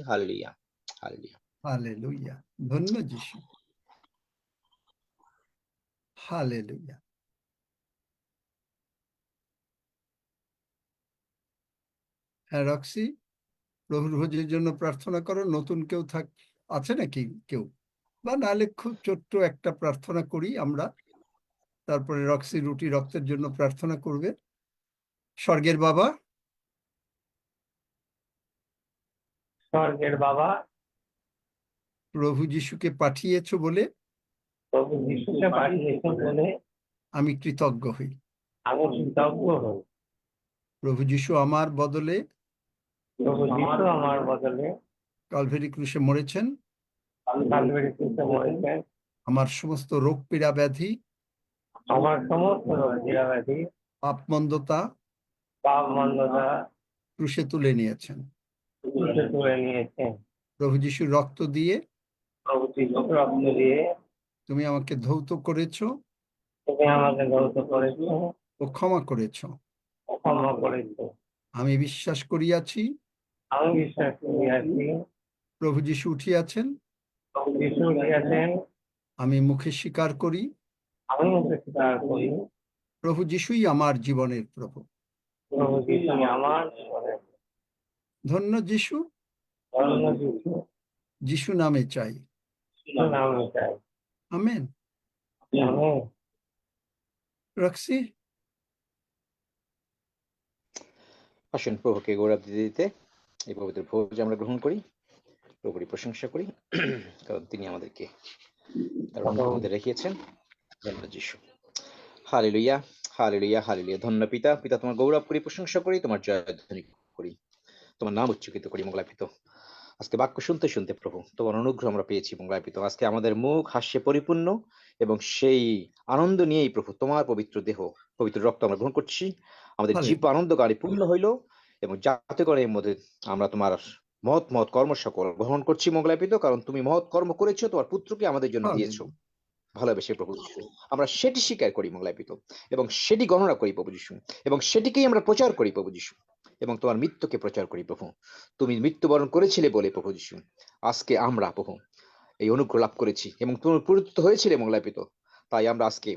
Hallelujah, hallelujah. হালেলুয়া, ধন্য যিশু। হালেলুয়া। হ্যাঁ রক্সি, প্রভুর ভোজের জন্য প্রার্থনা করো। নতুন কেউ আছে নাকি কেউ? বা নাহলে খুব ছোট্ট একটা প্রার্থনা করি আমরা, তারপরে রক্সি রুটি রক্তের জন্য প্রার্থনা করবে। স্বর্গের বাবা, স্বর্গের বাবা, প্রভু যিশুকে পাঠিয়েছো বলে প্রভু যিশুকে পাঠিয়েছেন বলে আমি কৃতজ্ঞ হই। আমি কৃতজ্ঞ হই। প্রভু যিশু আমার বদলে প্রভু যিশু আমার বদলে কালভারি ক্রুশে মরেছেন। কালভারি ক্রুশে মরেছেন। আমার সমস্ত রোগ পীড়া ব্যাধি, আমার সমস্ত রোগব্যাধি, পাপ মন্দতা পাপ মন্দতা ক্রুশে তুলে নিয়েছেন। ক্রুশে তুলে নিয়েছেন। প্রভু যিশুর রক্ত দিয়ে প্রভু যিশুর রক্ত দিয়ে তুমি আমাকে ধৌত করেছো তুমি আমাকে ধৌত করেছো ও ক্ষমা করেছো। ও ক্ষমা করেছো। আমি বিশ্বাস করিয়াছি আমি বিশ্বাস করিয়াছি প্রভু যিশু উঠিয়াছেন। প্রভু যিশু উঠিয়াছেন। আমি মুখে স্বীকার করি আমি মুখে স্বীকার করি প্রভু যিশুই আমার জীবনের প্রভু। প্রভু যিশু আমার জীবনের। ধন্য যিশু, ধন্য যিশু, যিশু নামে চাই। যিশু নামে চাই। আমেন। আমেন। রক্সি, আসুন প্রভুকে গৌরব দিতে দিতে এই পবিত্র ভোজ আমরা গ্রহণ করি, প্রভুরই প্রশংসা করি, কারণ তিনি আমাদেরকে তার অনুগ্রহের মধ্যে রেখেছেন। ধন্য যিশু। Hallelujah, hallelujah, hallelujah. ধন্য পিতা, পিতা তোমার গৌরব করি, প্রশংসা করি, তোমার জয়ধ্বনি করি, তোমার নাম উচ্চকিত করি। মঙ্গলাপিত আজকে বাক্য শুনতে শুনতে প্রভু তোমার অনুগ্রহ আমরা পেয়েছি। মঙ্গলাপিত আজকে আমাদের মুখ হাস্যে পরিপূর্ণ এবং সেই আনন্দ নিয়েই প্রভু তোমার পবিত্র দেহ, পবিত্র রক্ত আমরা গ্রহণ করছি। আমাদের জীব আনন্দ গানে পূর্ণ হইল এবং যাতে করে এর মধ্যে আমরা তোমার মহৎ মহৎ কর্ম সকল গ্রহণ করছি। মঙ্গলাপিত কারণ তুমি মহৎ কর্ম করেছো, তোমার পুত্রকে আমাদের জন্য দিয়েছো ভালোবেসে প্রভু যিশু। আমরা সেটি স্বীকার করি মঙ্গলাপিত এবং সেটি গণনা করি প্রভু যিশু এবং সেটিকেই আমরা প্রচার করি প্রভু যিশু এবং তোমার মৃত্যুকে প্রচার করি প্রভু। তুমি মৃত্যুবরণ করেছিলে বলে প্রভু যিশু আজকে আমরা প্রভু এই অনুগ্রহ লাভ করেছি এবং তুমি পরিচিত হয়েছিলে মঙ্গলাপিত, তাই আমরা আজকে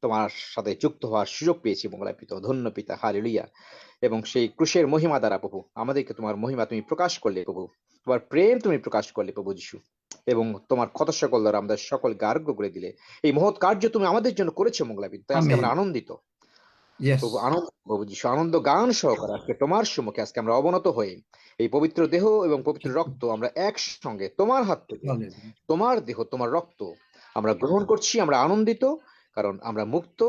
তোমার সাথে যুক্ত হওয়ার সুযোগ পেয়েছি মঙ্গলাপিত। ধন্য পিতা, হালেলুয়া। এবং সেই ক্রুশের মহিমা দ্বারা প্রভু আমাদেরকে তোমার মহিমা তুমি প্রকাশ করলে প্রভু, তোমার প্রেম তুমি প্রকাশ করলে প্রভু যিশু, এবং তোমার ক্ষত সকল দ্বারা আমাদের সকলকে আরোগ্য করে দিলে। এই মহৎ কার্য তুমি আমাদের জন্য করেছো মঙ্গলাপিত, তাই আজকে আমরা আমেন। আনন্দিত ইয়েস, প্রভু। আনন্দ প্রভু যিশু, আনন্দ গান সহকারে আজকে তোমার সম্মুখে আজকে আমরা অবনত হয়ে এই পবিত্র দেহ এবং পবিত্র রক্ত আমরা একসঙ্গে তোমার হাত থেকে, হালেলুয়া। তোমার দেহ তোমার রক্ত আমরা গ্রহণ করছি। আমরা আনন্দিত কারণ আমরা মুক্ত,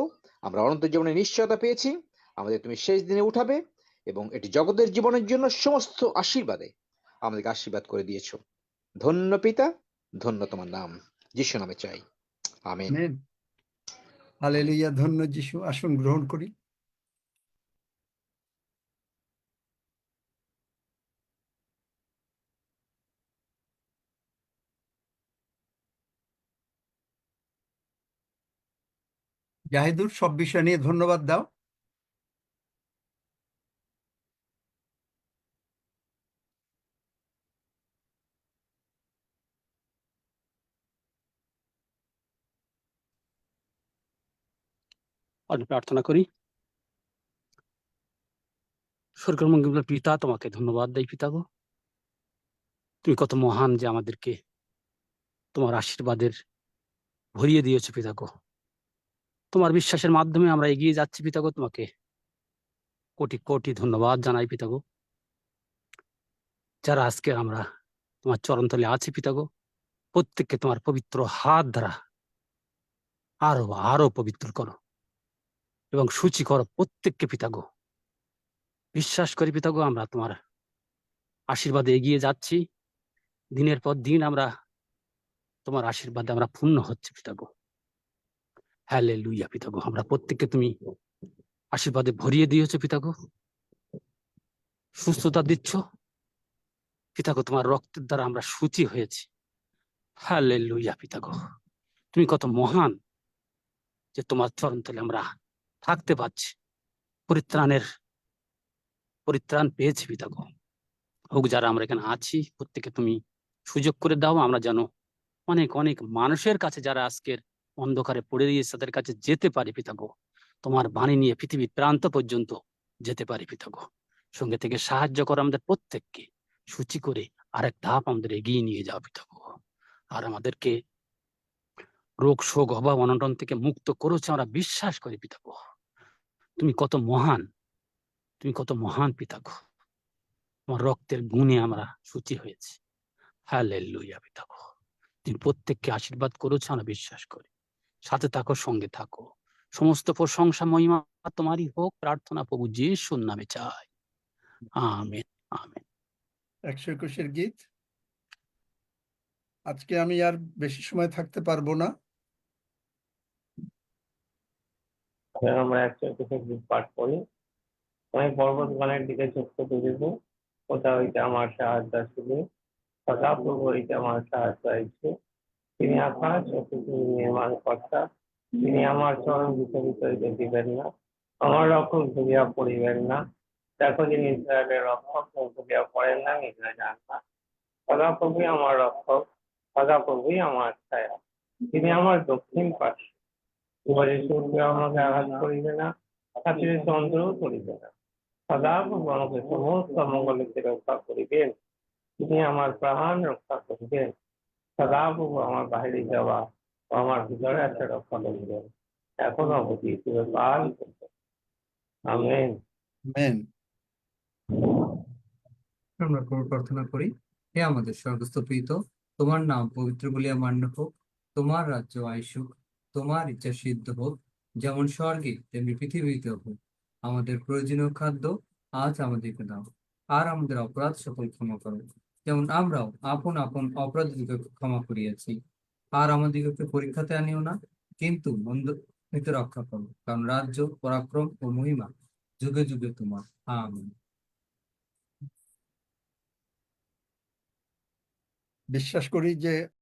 আমরা অনন্ত জীবনে নিশ্চয়তা পেয়েছি। আমাদের তুমি শেষ দিনে উঠাবে এবং এটি জগতের জীবনের জন্য সমস্ত আশীর্বাদে আমাদেরকে আশীর্বাদ করে দিয়েছো। ধন্য পিতা, ধন্য তোমার নাম, যিশু নামে চাই, আমেন। আমেন। হালেলুয়া, ধন্য যিশু। আসুন গ্রহণ করি। জাহিদুর, সব বিষয় নিয়ে ধন্যবাদ দাও। আমি প্রার্থনা করি। স্বর্গের মঙ্গল পিতা, তোমাকে ধন্যবাদ দেই পিতা গো, তুমি কত মহান যে আমাদেরকে তোমার আশীর্বাদের ভরিয়ে দিয়েছো পিতা গো। তোমার বিশ্বাসের মাধ্যমে আমরা এগিয়ে যাচ্ছি পিতা গো, তোমাকে কোটি কোটি ধন্যবাদ জানাই পিতা গো। যারা আজকে আমরা তোমার চরণতলে আছি পিতা গো, প্রত্যেককে তোমার পবিত্র হাত দ্বারা আরো আরো পবিত্র করো এবং সূচি করো প্রত্যেককে পিতা গো। বিশ্বাস করি পিতা গো, আমরা তোমার আশীর্বাদে এগিয়ে যাচ্ছি। দিনের পর দিন আমরা তোমার আশীর্বাদে আমরা পূর্ণ হচ্ছে পিতা গো। হালেলুয়া পিতা গো, আমরা প্রত্যেককে তুমি আশীর্বাদে ভরিয়ে দিয়েছো পিতা গো, সুস্থতা দিচ্ছ পিতা গো, তোমার রক্তের দ্বারা আমরা সূচি হয়েছি। হালেলুয়া পিতা গো, তুমি কত মহান যে তোমার চরণতলে আমরা থাকতে পারছি, পরিত্রাণ পেয়েছি পিতা গো। হোক যারা আমরা এখানে আছি প্রত্যেকে তুমি সুযোগ করে দাও, আমরা যেন অনেক অনেক মানুষের কাছে যারা আজকের অন্ধকারে পড়ে দিয়েছে তাদের কাছে যেতে পারি পিতা গো, তোমার বাণী নিয়ে পৃথিবীর প্রান্ত পর্যন্ত যেতে পারি পিতা গো। সঙ্গে থেকে সাহায্য করো আমাদের প্রত্যেককে, সূচি করে আরেক ধাপ আমাদের এগিয়ে নিয়ে যাও পিতা গো। আর আমাদেরকে রোগ শোক অভাব অনটন থেকে মুক্ত করেছে আমরা বিশ্বাস করি পিতা গো। তুমি কত মহান, তুমি কত মহান পিতা গো। তোমার রক্তের গুণে আমরা সূচি হয়েছি। হালেলুয়া পিতা গো, তুমি প্রত্যেককে আশীর্বাদ করেছো আমরা বিশ্বাস করি। সাথে থাকো, সঙ্গে থাকো। সমস্ত প্রশংসা মহিমা তোমারই হোক, প্রার্থনা প্রভু যিশুর নামে চাই, আমেন আমেন। 121 গীত। আজকে আমি আর বেশি সময় থাকতে পারবো না। আমরা একসাথে পাঠ করি। আমি পর্বত গানের দিকে চোখে তুলিব, কোথা হইতে আমার সাহায্য আসিবে, সদাপ্রভু হইতে আমার সাহায্য আইছে। তিনি আকাশ ও পৃথিবী নির্মাণ কর্তা, তিনি আমার চরণ বিচলিত হইতে দিবেন না, আমার রক্ষক ভুলিয়া পড়িবেন না। দেখো, যিনি ইসরায়েলের রক্ষক ভুলিয়া পড়েন না, নিজে যান না। সদাপ্রভুই আমার রক্ষক, সদাপ্রভুই আমার ছায়া, তিনি আমার দক্ষিণ পাশে। এবারে সূর্য আমাকে আঘাত করিবে না, রাত্রির চন্দ্রও করিবে না। সদাপ্রভু আমাকে সমস্ত মঙ্গলকে রক্ষা করিবেন, তিনি আমার প্রাণ রক্ষা করিবেন। সদাপ্রভু আমার বাহিরে যাওয়া ও আমার ভিতরে আছে রক্ষা করিবেন, এখন অবধি চিরকাল পর্যন্ত। আমেন। আমেন। আমরা প্রার্থনা করি। হে আমাদের স্বর্গস্থ পিতা, তোমার নাম পবিত্র বলিয়া মান্য হোক, তোমার রাজ্য আইসুক, তোমার ইচ্ছা সিদ্ধ হোক, যেমন স্বর্গে তেমনি পৃথিবীতে হোক। আমাদের প্রয়োজনীয় খাদ্য আজ আমাদেরকে দাও, আর আমাদের অপরাধ সকল ক্ষমা করো, যেমন আমরাও আপন আপন অপরাধীদেরকে ক্ষমা করিয়াছি। আর আমাদিগকে পরীক্ষাতে আনিও না, কিন্তু মন্দ হইতে রক্ষা করো, কারণ রাজ্য, পরাক্রম ও মহিমা যুগে যুগে তোমার। আমেন। বিশ্বাস করি যে